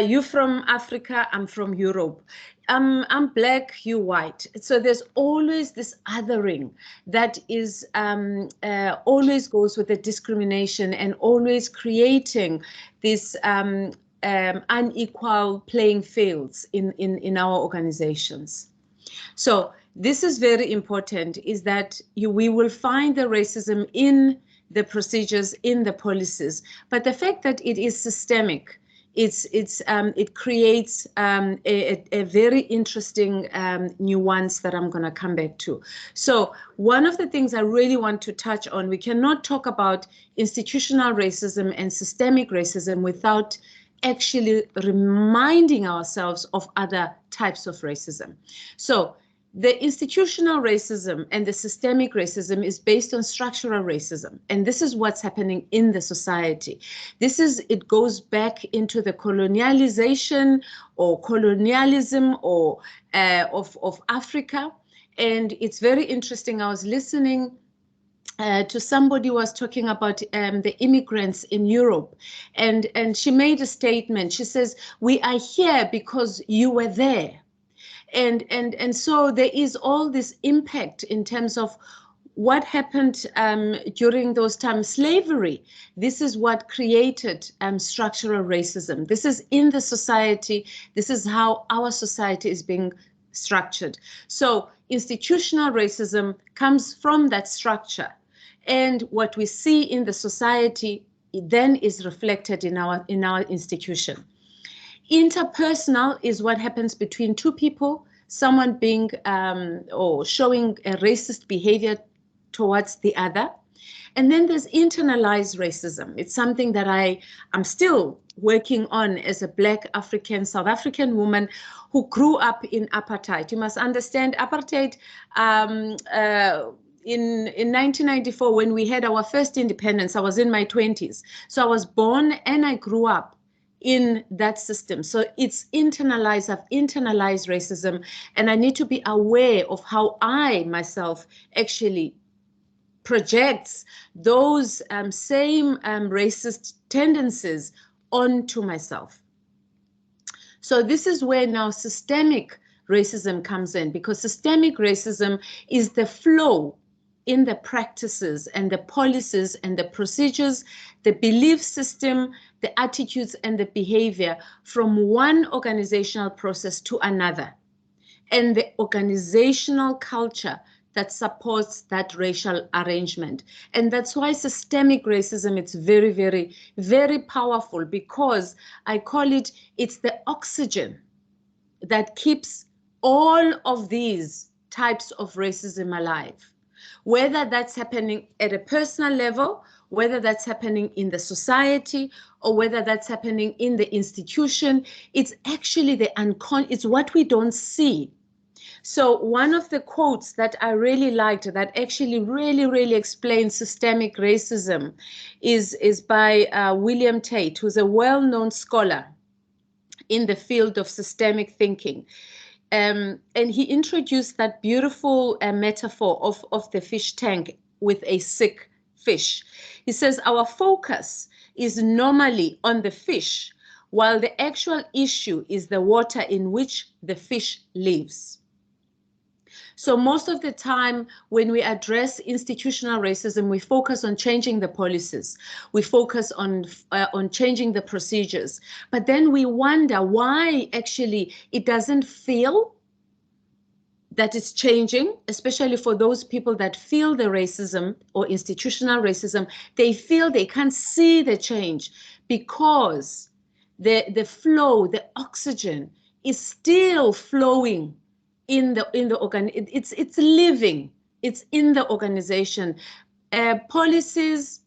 [SPEAKER 2] You're from Africa. I'm from Europe. I'm black. You white. So there's always this othering that is always goes with the discrimination and always creating this unequal playing fields in our organizations. So this is very important, is that we will find the racism in the procedures, in the policies, but the fact that it is systemic, it creates a very interesting nuance that I'm going to come back to. So one of the things I really want to touch on, we cannot talk about institutional racism and systemic racism without actually reminding ourselves of other types of racism. So the institutional racism and the systemic racism is based on structural racism. And this is what's happening in the society. It goes back into the colonialization or colonialism or of Africa. And it's very interesting. I was listening to somebody who was talking about the immigrants in Europe, and she made a statement. She says, "We are here because you were there." And so there is all this impact in terms of what happened during those times, slavery. This is what created structural racism. This is in the society. This is how our society is being structured. So institutional racism comes from that structure. And what we see in the society then is reflected in our institution. Interpersonal is what happens between two people, someone being or showing a racist behavior towards the other. And then there's internalized racism. It's something that I'm still working on as a Black African, South African woman who grew up in apartheid. You must understand apartheid in 1994, when we had our first independence, I was in my 20s. So I was born and I grew up in that system. So it's internalized. I've internalized racism, and I need to be aware of how I myself actually projects those same racist tendencies onto myself. So this is where now systemic racism comes in, because systemic racism is the flow in the practices and the policies and the procedures, the belief system, the attitudes and the behavior from one organizational process to another, and the organizational culture that supports that racial arrangement. And that's why systemic racism, it's very, very, very powerful, because I call it's the oxygen that keeps all of these types of racism alive. Whether that's happening at a personal level, whether that's happening in the society, or whether that's happening in the institution, it's actually it's what we don't see. So one of the quotes that I really liked that actually really explains systemic racism is by William Tate, who's a well-known scholar in the field of systemic thinking. And he introduced that beautiful metaphor of the fish tank with a sick fish. He says our focus is normally on the fish, while the actual issue is the water in which the fish lives. So most of the time when we address institutional racism, we focus on changing the policies, we focus on changing the procedures, but then we wonder why actually it doesn't feel that it's changing, especially for those people that feel the racism or institutional racism. They feel they can't see the change because the flow, the oxygen is still flowing in the organ. It's living, it's in the organization. Policies,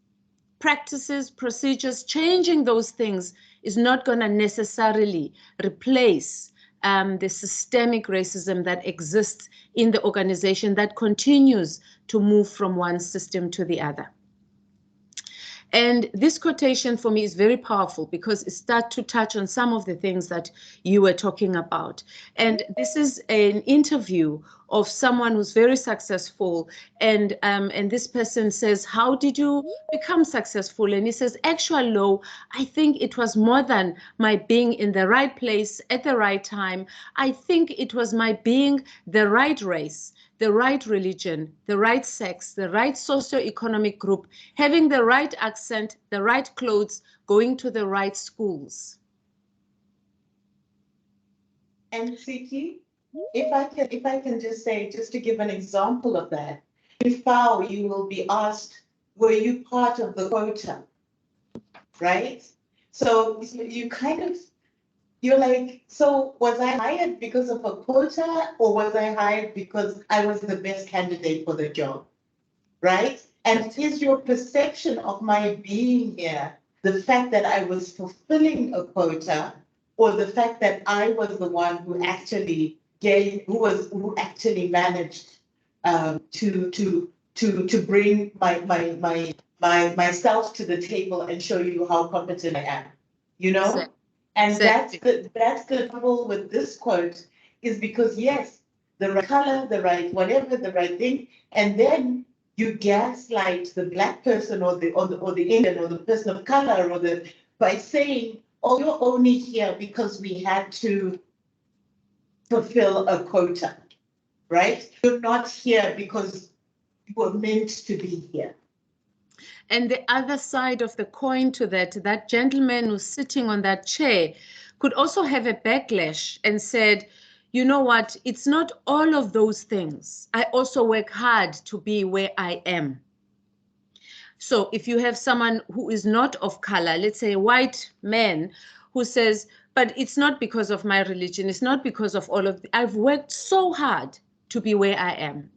[SPEAKER 2] practices, procedures, changing those things is not going to necessarily replace the systemic racism that exists in the organization that continues to move from one system to the other. And this quotation for me is very powerful because it starts to touch on some of the things that you were talking about. And this is an interview of someone who's very successful. And this person says, how did you become successful? And he says, actual law, I think it was more than my being in the right place at the right time. I think it was my being the right race, the right religion, the right sex, the right socioeconomic group, having the right accent, the right clothes, going to the right schools.
[SPEAKER 1] And Siki, if I can just say, just to give an example of that, in FAO you will be asked, were you part of the quota, right? So you kind of, you're like, so was I hired because of a quota or was I hired because I was the best candidate for the job, right? And is your perception of my being here the fact that I was fulfilling a quota or the fact that I was the one who actually who actually managed to bring myself to the table and show you how competent I am, you know?
[SPEAKER 2] Exactly.
[SPEAKER 1] And that's the trouble with this quote, is because yes, the right color, the right whatever, the right thing, and then you gaslight the black person or the Indian or the person of color by saying, oh, you're only here because we had to fulfill a quota, right? You're not here because you were meant to be here.
[SPEAKER 2] And the other side of the coin to that gentleman who's sitting on that chair could also have a backlash and said, you know what, it's not all of those things. I also work hard to be where I am. So if you have someone who is not of color, let's say a white man who says, but it's not because of my religion, it's not because of all of I've worked so hard to be where I am.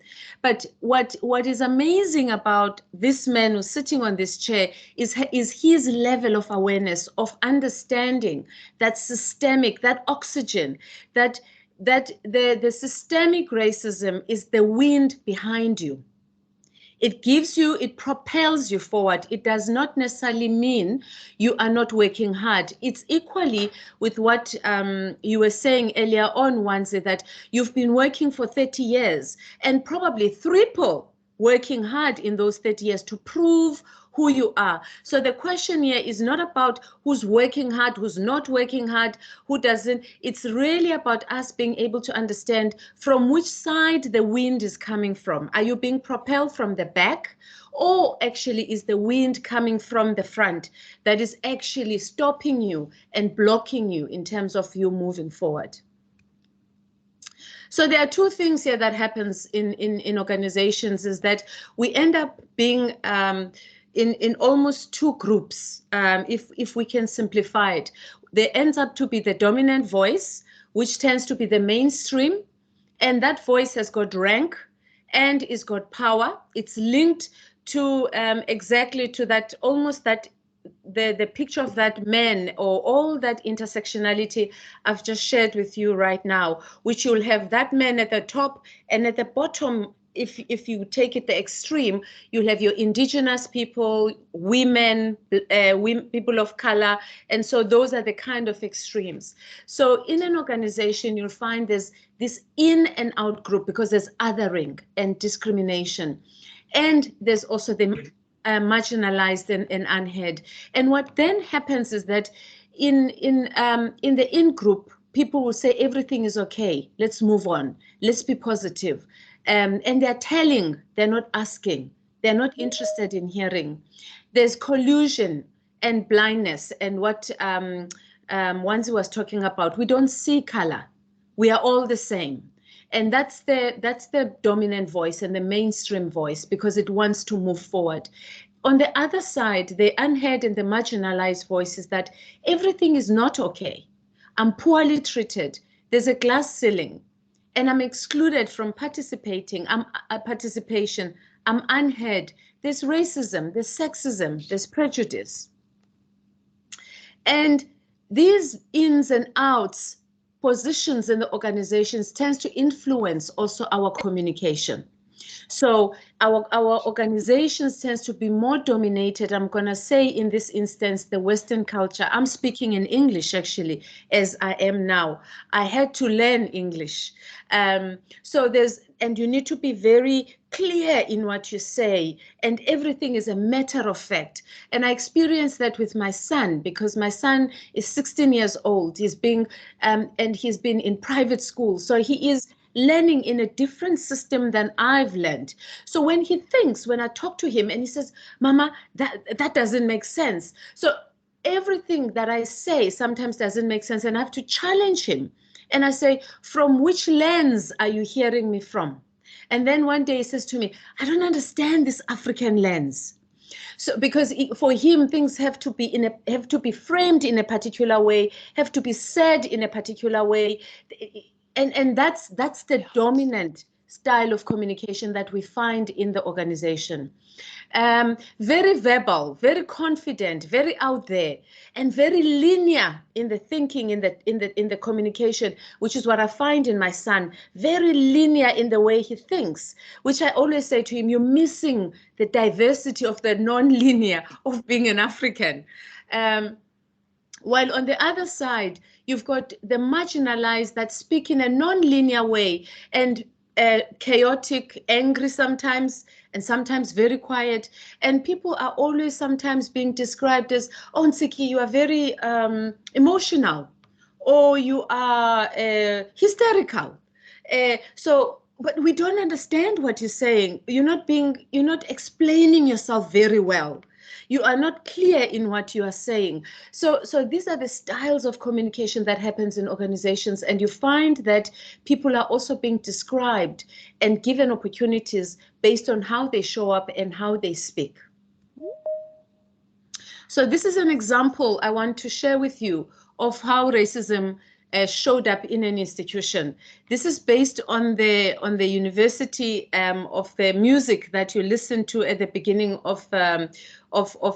[SPEAKER 2] But what is amazing about this man who's sitting on this chair is his level of awareness, of understanding that systemic, that oxygen, that the systemic racism is the wind behind you. It gives you, it propels you forward. It does not necessarily mean you are not working hard. It's equally with what you were saying earlier on, Wanzi, that you've been working for 30 years and probably triple working hard in those 30 years to prove who you are. So the question here is not about who's working hard, who's not working hard, who doesn't. It's really about us being able to understand from which side the wind is coming from. Are you being propelled from the back, or actually is the wind coming from the front that is actually stopping you and blocking you in terms of you moving forward? So there are two things here that happens in organizations, is that we end up being in almost two groups, if we can simplify it. There ends up to be the dominant voice, which tends to be the mainstream, and that voice has got rank and it's got power. It's linked to exactly to that, almost that the picture of that man, or all that intersectionality I've just shared with you right now, which you'll have that man at the top, and at the bottom, if you take it the extreme, you'll have your indigenous people, women, people of color, and so those are the kind of extremes. So in an organization, you'll find there's this in and out group because there's othering and discrimination, and there's also the marginalized and unheard. And what then happens is that in the in-group, people will say everything is okay, let's move on, let's be positive. And they're telling, they're not asking, they're not interested in hearing. There's collusion and blindness, and what Wanzi was talking about, we don't see color, we are all the same. And that's the dominant voice and the mainstream voice, because it wants to move forward. On the other side, the unheard and the marginalized voice is that everything is not okay. I'm poorly treated. There's a glass ceiling, and I'm excluded from participating. Participation. I'm unheard. There's racism, there's sexism, there's prejudice. And these ins and outs, positions in the organizations tends to influence also our communication. So our organizations tends to be more dominated. I'm going to say in this instance, the Western culture. I'm speaking in English actually, as I am now. I had to learn English. And you need to be very clear in what you say, and everything is a matter of fact. And I experienced that with my son, because my son is 16 years old. He's being, and he's been in private school. So he is learning in a different system than I've learned. So when he thinks, when I talk to him and he says, Mama, that doesn't make sense. So everything that I say sometimes doesn't make sense, and I have to challenge him. And I say, from which lens are you hearing me from? And then one day he says to me, I don't understand this African lens. So because for him, things have to be framed in a particular way, have to be said in a particular way. And that's the dominant style of communication that we find in the organization. Very verbal, very confident, very out there, and very linear in the thinking, in the communication, which is what I find in my son. Very linear in the way he thinks, which I always say to him, you're missing the diversity of the non-linear of being an African. While on the other side, you've got the marginalized that speak in a non-linear way, and chaotic, angry sometimes, and sometimes very quiet. And people are always sometimes being described as, oh, Nsiki, you are very emotional, or you are hysterical. But we don't understand what you're saying. You're not explaining yourself very well. You are not clear in what you are saying. So these are the styles of communication that happens in organizations, and you find that people are also being described and given opportunities based on how they show up and how they speak. So this is an example I want to share with you of how racism showed up in an institution. This is based on the University of the music that you listened to at the beginning of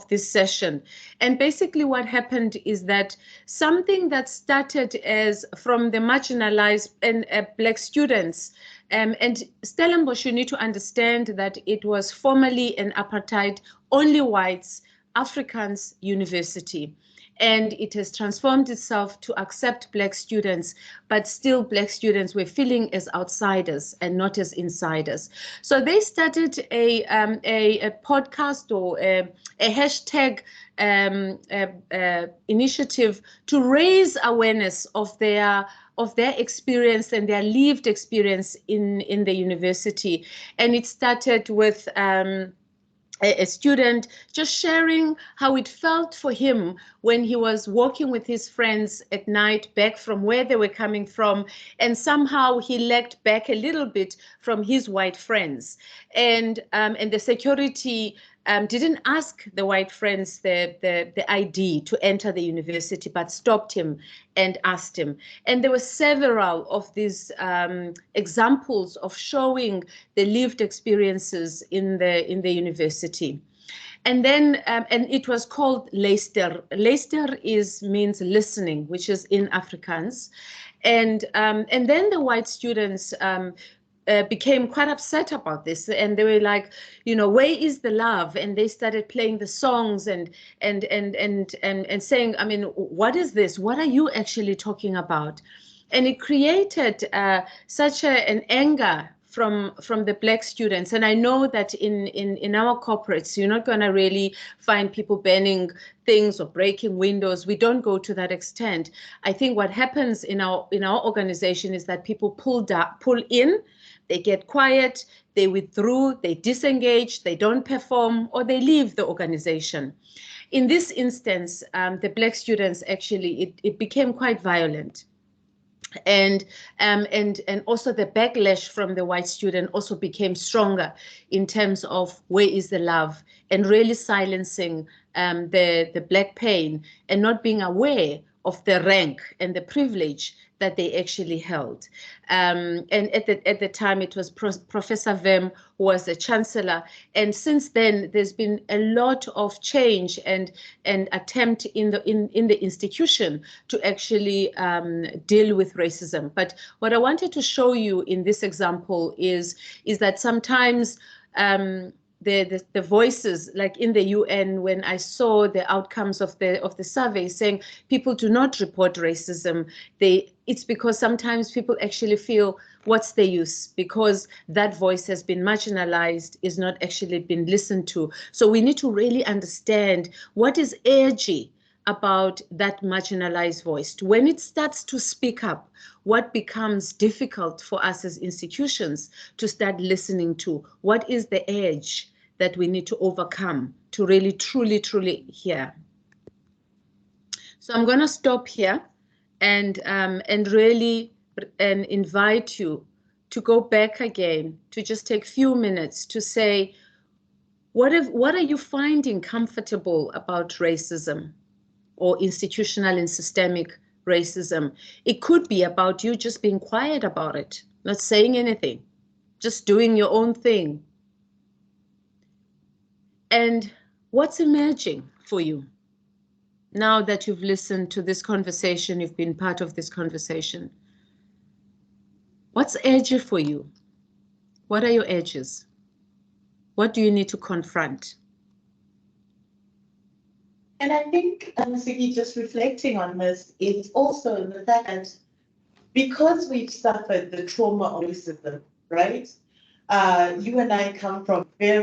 [SPEAKER 2] this session. And basically what happened is that something that started as from the marginalized and Black students, and Stellenbosch, you need to understand that it was formerly an apartheid, only whites, Afrikaans university. And it has transformed itself to accept Black students, but still Black students were feeling as outsiders and not as insiders. So they started a podcast or a hashtag initiative to raise awareness of their experience and their lived experience in the university. And it started with a student just sharing how it felt for him when he was walking with his friends at night back from where they were coming from, and somehow he lagged back a little bit from his white friends, and the security didn't ask the white friends the ID to enter the university, but stopped him and asked him. And there were several of these examples of showing the lived experiences in the university. And then, and it was called Luister. Luister means listening, which is in Afrikaans. And then the white students became quite upset about this, and they were like, you know, where is the love? And they started playing the songs and saying, I mean, what is this? What are you actually talking about? And it created such an anger from the Black students. And I know that in our corporates, you're not going to really find people banning things or breaking windows. We don't go to that extent. I think what happens in our organization is that people pull in, they get quiet, they withdraw, they disengage, they don't perform, or they leave the organization. In this instance, the Black students actually, it became quite violent. And also the backlash from the white student also became stronger in terms of where is the love, and really silencing the Black pain and not being aware of the rank and the privilege that they actually held. And at the time, it was Professor Vem who was the chancellor. And since then, there's been a lot of change and attempt in the institution to actually deal with racism. But what I wanted to show you in this example is that sometimes the voices, like in the UN, when I saw the outcomes of the survey saying people do not report racism, it's because sometimes people actually feel, what's the use? Because that voice has been marginalized, is not actually been listened to. So we need to really understand what is edgy about that marginalized voice. When it starts to speak up, what becomes difficult for us as institutions to start listening to? What is the edge that we need to overcome to really, truly hear? So I'm going to stop here and really invite you to go back again, to just take a few minutes to say, what are you finding comfortable about racism or institutional and systemic racism? It could be about you just being quiet about it, not saying anything, just doing your own thing. And what's emerging for you now that you've listened to this conversation, you've been part of this conversation? What's edgy for you? What are your edges? What do you need to confront?
[SPEAKER 1] And I think, Sigi, just reflecting on this, is also the fact that because we've suffered the trauma of racism, right? You and I come from where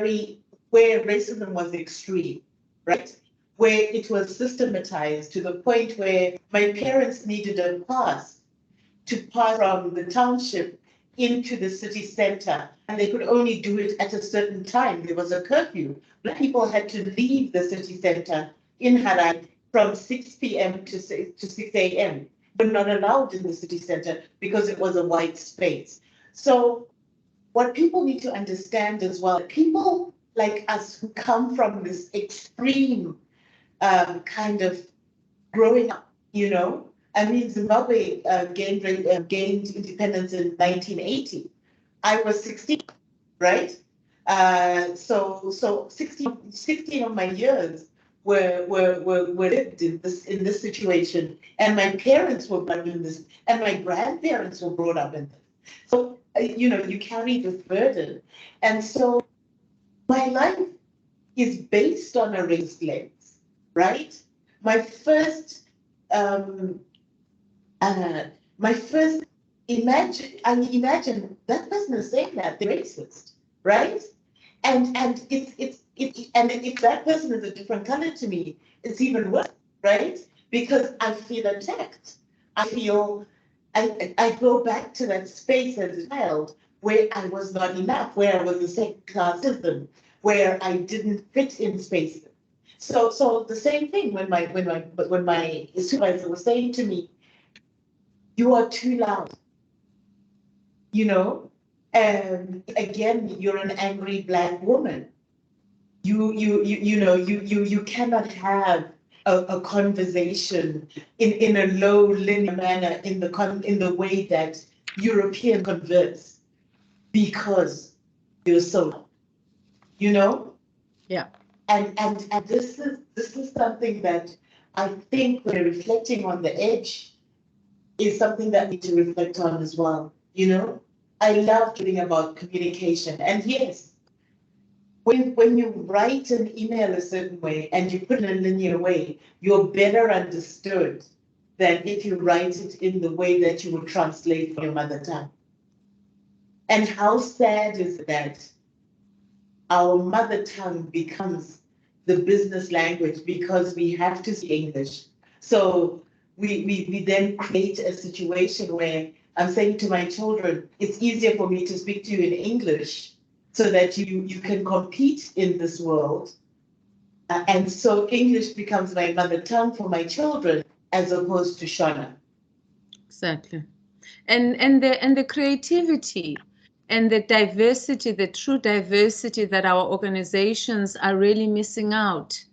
[SPEAKER 1] racism was extreme, right? Where it was systematized to the point where my parents needed a pass to pass from the township into the city center, and they could only do it at a certain time. There was a curfew. Black people had to leave the city center in Harare from 6 p.m. to 6 a.m. We're not allowed in the city center because it was a white space. So what people need to understand as well, people like us who come from this extreme kind of growing up, you know, I mean, Zimbabwe gained independence in 1980. I was 16, right? So 16 of my years were lived in this situation, and my parents were brought up in this, and my grandparents were brought up in this. So you know, you carry this burden, and so my life is based on a race lens, right? My first imagine that person is saying that they're racist, right? And if that person is a different color to me, it's even worse, right? Because I feel attacked. I go back to that space as a child where I was not enough, where I was a second class citizen, where I didn't fit in spaces. So the same thing when my supervisor was saying to me, "You are too loud," you know, and again, you're an angry Black woman. You cannot have a conversation in a low linear manner in the way that European converse, because you're so loud, you know.
[SPEAKER 2] Yeah.
[SPEAKER 1] And this is something that I think when reflecting on the edge is something that we need to reflect on as well. You know, I love reading about communication. And yes, when you write an email a certain way and you put it in a linear way, you're better understood than if you write it in the way that you would translate from your mother tongue. And how sad is that our mother tongue becomes the business language because we have to speak English. So we then create a situation where I'm saying to my children, it's easier for me to speak to you in English so that you can compete in this world. And so English becomes my mother tongue for my children as opposed to Shona.
[SPEAKER 2] Exactly. And the creativity and the diversity, the true diversity that our organizations are really missing out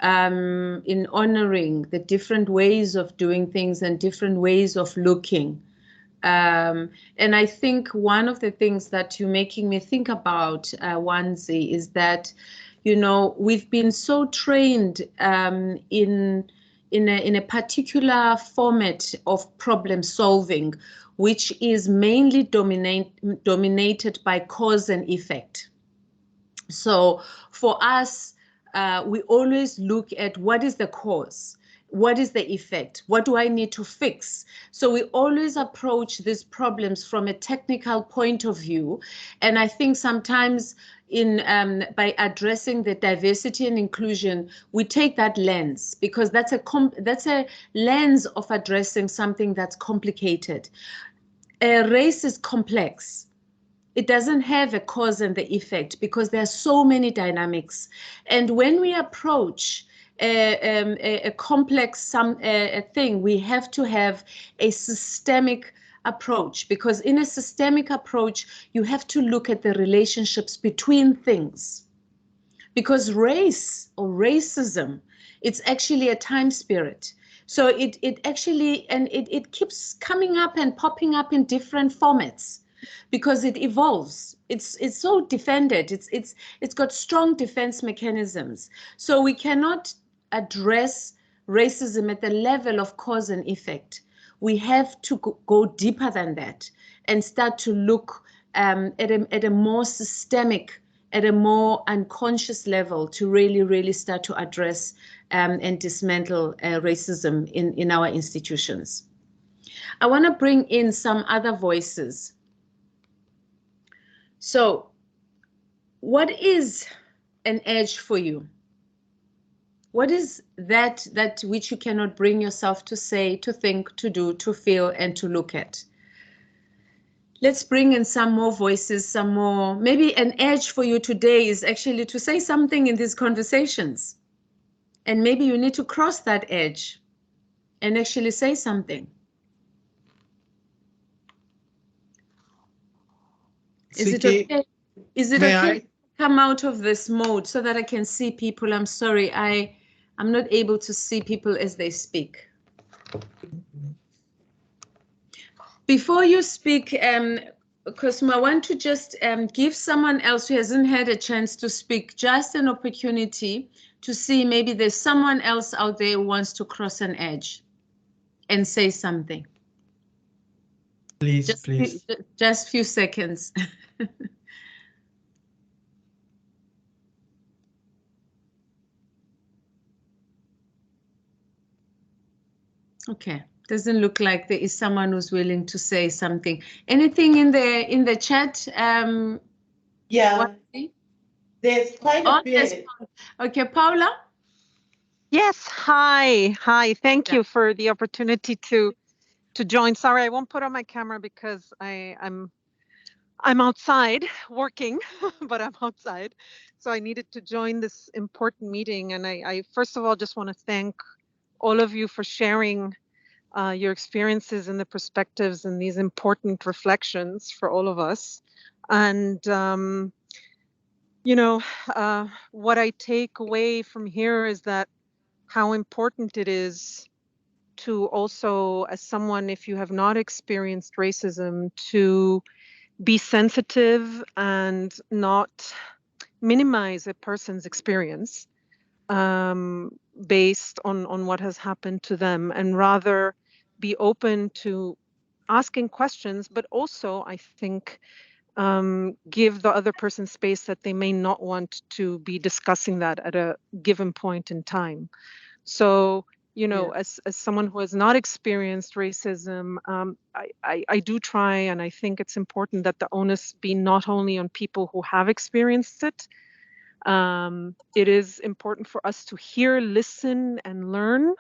[SPEAKER 2] in honoring the different ways of doing things and different ways of looking. And I think one of the things that you're making me think about, Wanzi, is that, you know, we've been so trained in a particular format of problem solving, which is mainly dominated by cause and effect. So for us, we always look at what is the cause, what is the effect, what do I need to fix? So we always approach these problems from a technical point of view. And I think sometimes by addressing the diversity and inclusion, we take that lens because that's a lens of addressing something that's complicated. Race is complex. It doesn't have a cause and the effect because there are so many dynamics. And when we approach a complex thing, we have to have a systemic approach, because in a systemic approach, you have to look at the relationships between things. Because race or racism, it's actually a time spirit. So it actually, and it keeps coming up and popping up in different formats because it evolves. It's so defended. It's got strong defense mechanisms. So we cannot address racism at the level of cause and effect. We have to go deeper than that and start to look at a more systemic, at a more unconscious level to really start to address and dismantle racism in our institutions. I want to bring in some other voices. So what is an edge for you? What is that which you cannot bring yourself to say, to think, to do, to feel, and to look at? Let's bring in some more voices, some more. Maybe an edge for you today is actually to say something in these conversations. And maybe you need to cross that edge and actually say something. Is it okay? Is it okay to come out of this mode so that I can see people? I'm sorry, I'm not able to see people as they speak. Before you speak, Cosmo, I want to just give someone else who hasn't had a chance to speak just an opportunity to see maybe there's someone else out there who wants to cross an edge and say something.
[SPEAKER 3] Please, please.
[SPEAKER 2] Just a few seconds. Okay, doesn't look like there is someone who's willing to say something. Anything in the chat?
[SPEAKER 1] Yeah, there's quite a bit.
[SPEAKER 2] Okay, Paula?
[SPEAKER 6] Yes, hi. Thank you for the opportunity to join. Sorry, I won't put on my camera because I'm outside working, but I'm outside. So I needed to join this important meeting. And I first of all just want to thank all of you for sharing your experiences and the perspectives and these important reflections for all of us. And you know, what I take away from here is that how important it is to also, as someone, if you have not experienced racism, to be sensitive and not minimize a person's experience based on what has happened to them, and rather be open to asking questions, but also, I think, give the other person space that they may not want to be discussing that at a given point in time. So you know, as someone who has not experienced racism, I do try, and I think it's important that the onus be not only on people who have experienced it. It is important for us to hear, listen, and learn,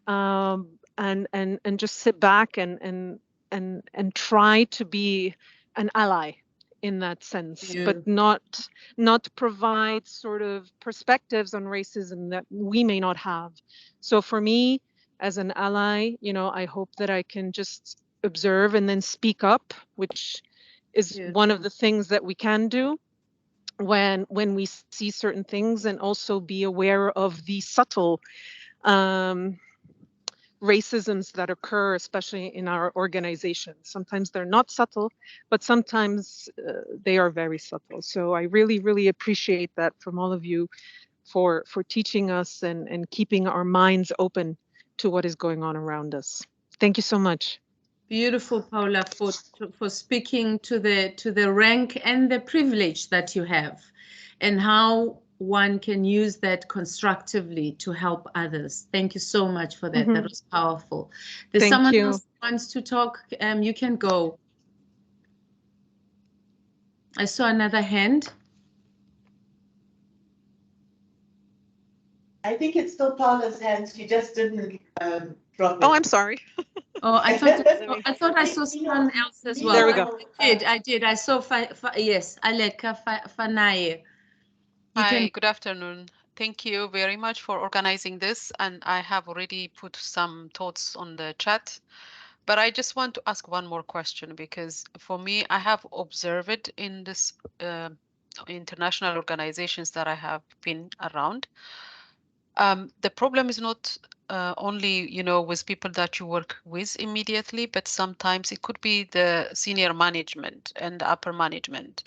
[SPEAKER 6] and just sit back and try to be an ally in that sense, but not provide sort of perspectives on racism that we may not have. So for me, as an ally, you know, I hope that I can just observe and then speak up, which is one of the things that we can do when we see certain things, and also be aware of the subtle racisms that occur, especially in our organizations. Sometimes they're not subtle, but sometimes they are very subtle. So I really, really appreciate that from all of you for teaching us and keeping our minds open to what is going on around us. Thank you so much.
[SPEAKER 2] Beautiful, Paula, for speaking to the rank and the privilege that you have, and how one can use that constructively to help others. Thank you so much for that. That was powerful. There's someone else who wants to talk. You can go. I saw another hand.
[SPEAKER 1] I think it's still Paula's hand. She just didn't drop it.
[SPEAKER 6] Oh, I'm sorry.
[SPEAKER 2] Oh, I thought I saw someone else as well.
[SPEAKER 6] There we go.
[SPEAKER 2] I did. I saw yes, Aleka Fanaye.
[SPEAKER 7] Hi, good afternoon. Thank you very much for organizing this, and I have already put some thoughts on the chat, but I just want to ask one more question, because for me, I have observed in this international organizations that I have been around, the problem is not only, you know, with people that you work with immediately, but sometimes it could be the senior management and upper management,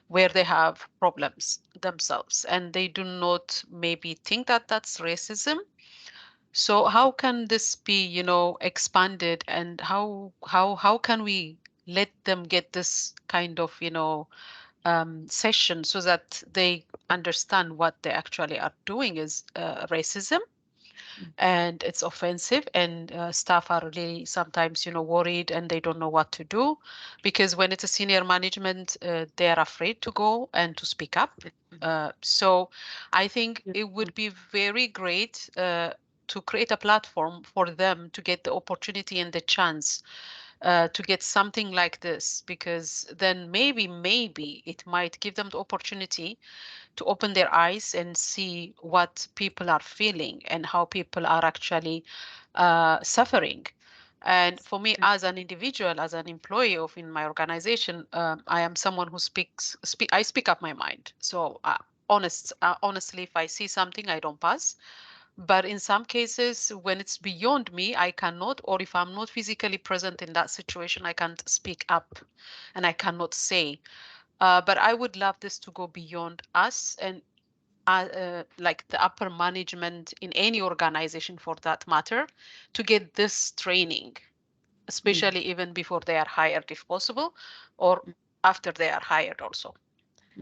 [SPEAKER 7] where they have problems themselves and they do not maybe think that that's racism. So how can this be, you know, expanded, and how can we let them get this kind of, you know, session so that they understand what they actually are doing is racism, and it's offensive, and staff are really sometimes, you know, worried and they don't know what to do, because when it's a senior management, they are afraid to go and to speak up. So I think it would be very great to create a platform for them to get the opportunity and the chance to get something like this, because then maybe it might give them the opportunity to open their eyes and see what people are feeling and how people are actually suffering. And for me, as an individual, as an employee of in my organization, I am someone who I speak up my mind. So honestly, if I see something, I don't pass. But in some cases, when it's beyond me, I cannot, or if I'm not physically present in that situation, I can't speak up and I cannot say. But I would love this to go beyond us, and like the upper management in any organization for that matter, to get this training, especially even before they are hired if possible, or after they are hired also.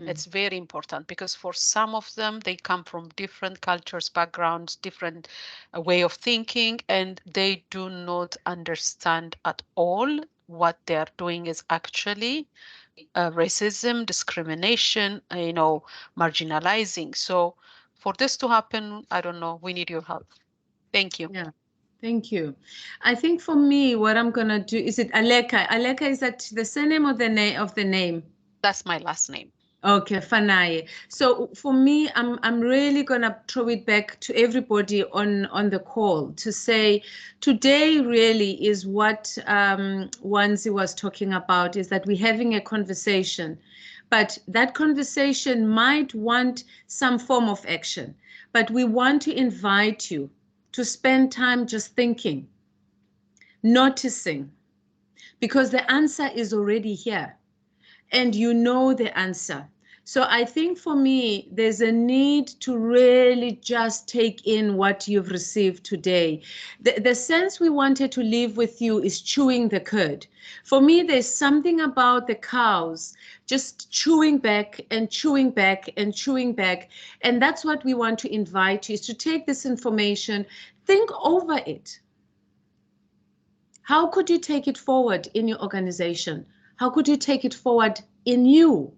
[SPEAKER 7] It's very important, because for some of them, they come from different cultures, backgrounds, different way of thinking, and they do not understand at all what they are doing is actually racism, discrimination, you know, marginalizing. So for this to happen, I don't know, we need your help. Thank you.
[SPEAKER 2] Yeah. Thank you. I think for me, what I'm gonna do, is it Aleka? Aleka, is that the surname or the name of the name?
[SPEAKER 7] That's my last name.
[SPEAKER 2] Okay, Fanaye. So for me, I'm really gonna throw it back to everybody on the call to say, today really is what Wanzi was talking about, is that we're having a conversation, but that conversation might want some form of action. But we want to invite you to spend time just thinking, noticing, because the answer is already here, and you know the answer. So I think for me, there's a need to really just take in what you've received today. The sense we wanted to leave with you is chewing the cud. For me, there's something about the cows just chewing back and chewing back and chewing back. And that's what we want to invite you, is to take this information, think over it. How could you take it forward in your organization? How could you take it forward in you?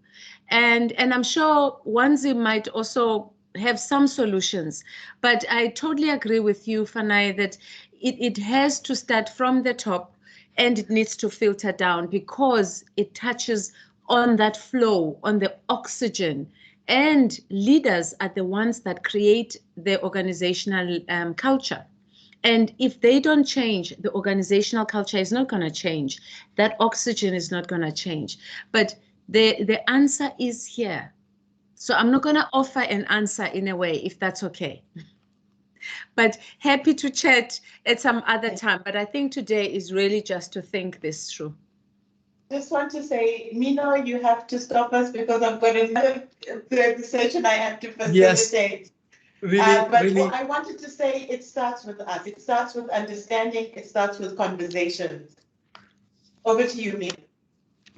[SPEAKER 2] And I'm sure Wanzi might also have some solutions, but I totally agree with you, Fanai, that it has to start from the top and it needs to filter down, because it touches on that flow, on the oxygen. And leaders are the ones that create the organizational culture. And if they don't change, the organizational culture is not going to change. That oxygen is not going to change. But the answer is here. So I'm not going to offer an answer in a way, if that's okay. But happy to chat at some other time. But I think today is really just to think this through.
[SPEAKER 1] Just want to say, Mino, you have to stop us because I've got another session I have to facilitate.
[SPEAKER 3] Yes. Really,
[SPEAKER 1] but
[SPEAKER 3] really.
[SPEAKER 1] what I wanted to say, it starts with us. It starts with understanding. It starts with conversations. Over to you, Mino.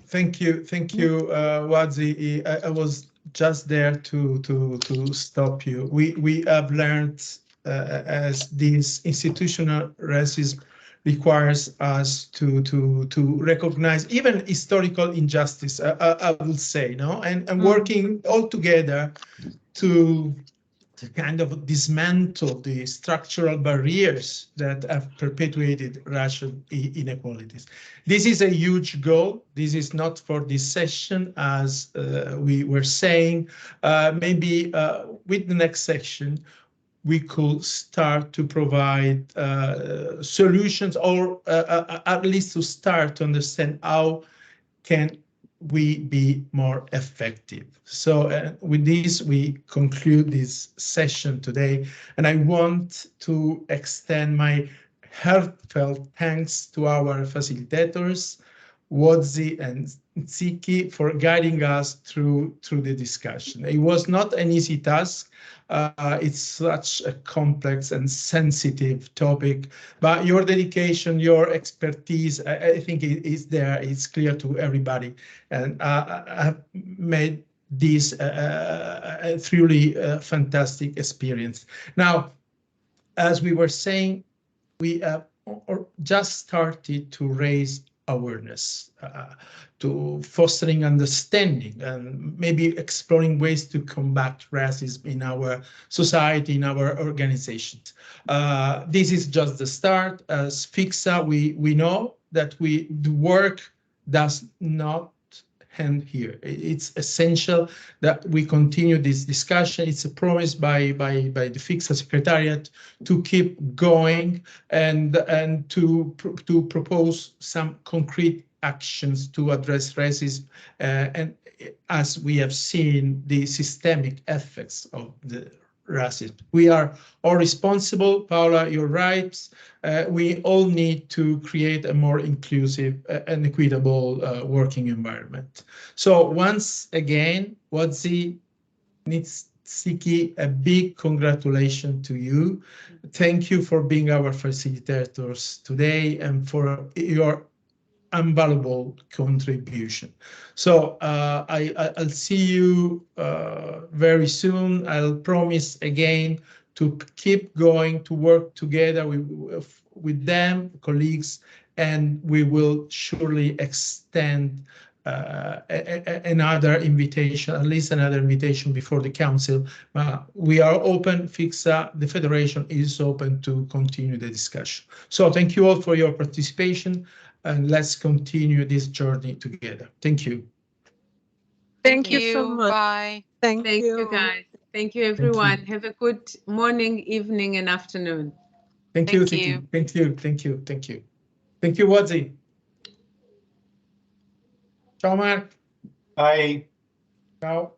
[SPEAKER 3] Thank you, Wazi. I was just there to stop you. We have learned as this institutional racism requires us to recognize even historical injustice. I will say, no, and working all together to kind of dismantle the structural barriers that have perpetuated racial inequalities. This is a huge goal. This is not for this session, as we were saying. Maybe with the next section, we could start to provide solutions, or at least to start to understand how can we be more effective. So with this, we conclude this session today. And I want to extend my heartfelt thanks to our facilitators, Wazi and Tsiki, for guiding us through the discussion. It was not an easy task. It's such a complex and sensitive topic, but your dedication, your expertise, I think it is there. It's clear to everybody, and I have made this a truly fantastic experience. Now, as we were saying, we just started to raise awareness, to fostering understanding, and maybe exploring ways to combat racism in our society, in our organizations. This is just the start. As FICSA, we know that the work does not end here. It's essential that we continue this discussion. It's a promise by the FICSA Secretariat to keep going and to propose some concrete actions to address racism, and as we have seen, the systemic effects of the racism. We are all responsible. Paula, you're right. We all need to create a more inclusive and equitable working environment. So once again, Wazi, Tsiki, a big congratulations to you. Thank you for being our facilitators today and for your invaluable contribution. So I'll see you very soon. I'll promise again to keep going, to work together with them, colleagues, and we will surely extend another invitation, at least another invitation before the council. We are open, FICSA, the Federation is open to continue the discussion. So thank you all for your participation, and let's continue this journey together. Thank you.
[SPEAKER 6] Thank you so much.
[SPEAKER 7] Bye.
[SPEAKER 6] Thank
[SPEAKER 2] Thank
[SPEAKER 6] you.
[SPEAKER 2] you, guys. Thank you, everyone. Have a good morning, evening, and afternoon.
[SPEAKER 3] Thank you,
[SPEAKER 7] Thank you.
[SPEAKER 3] Thank you, thank you, thank you. Thank you, Wazi. Ciao, Mark.
[SPEAKER 5] Bye.
[SPEAKER 3] Ciao.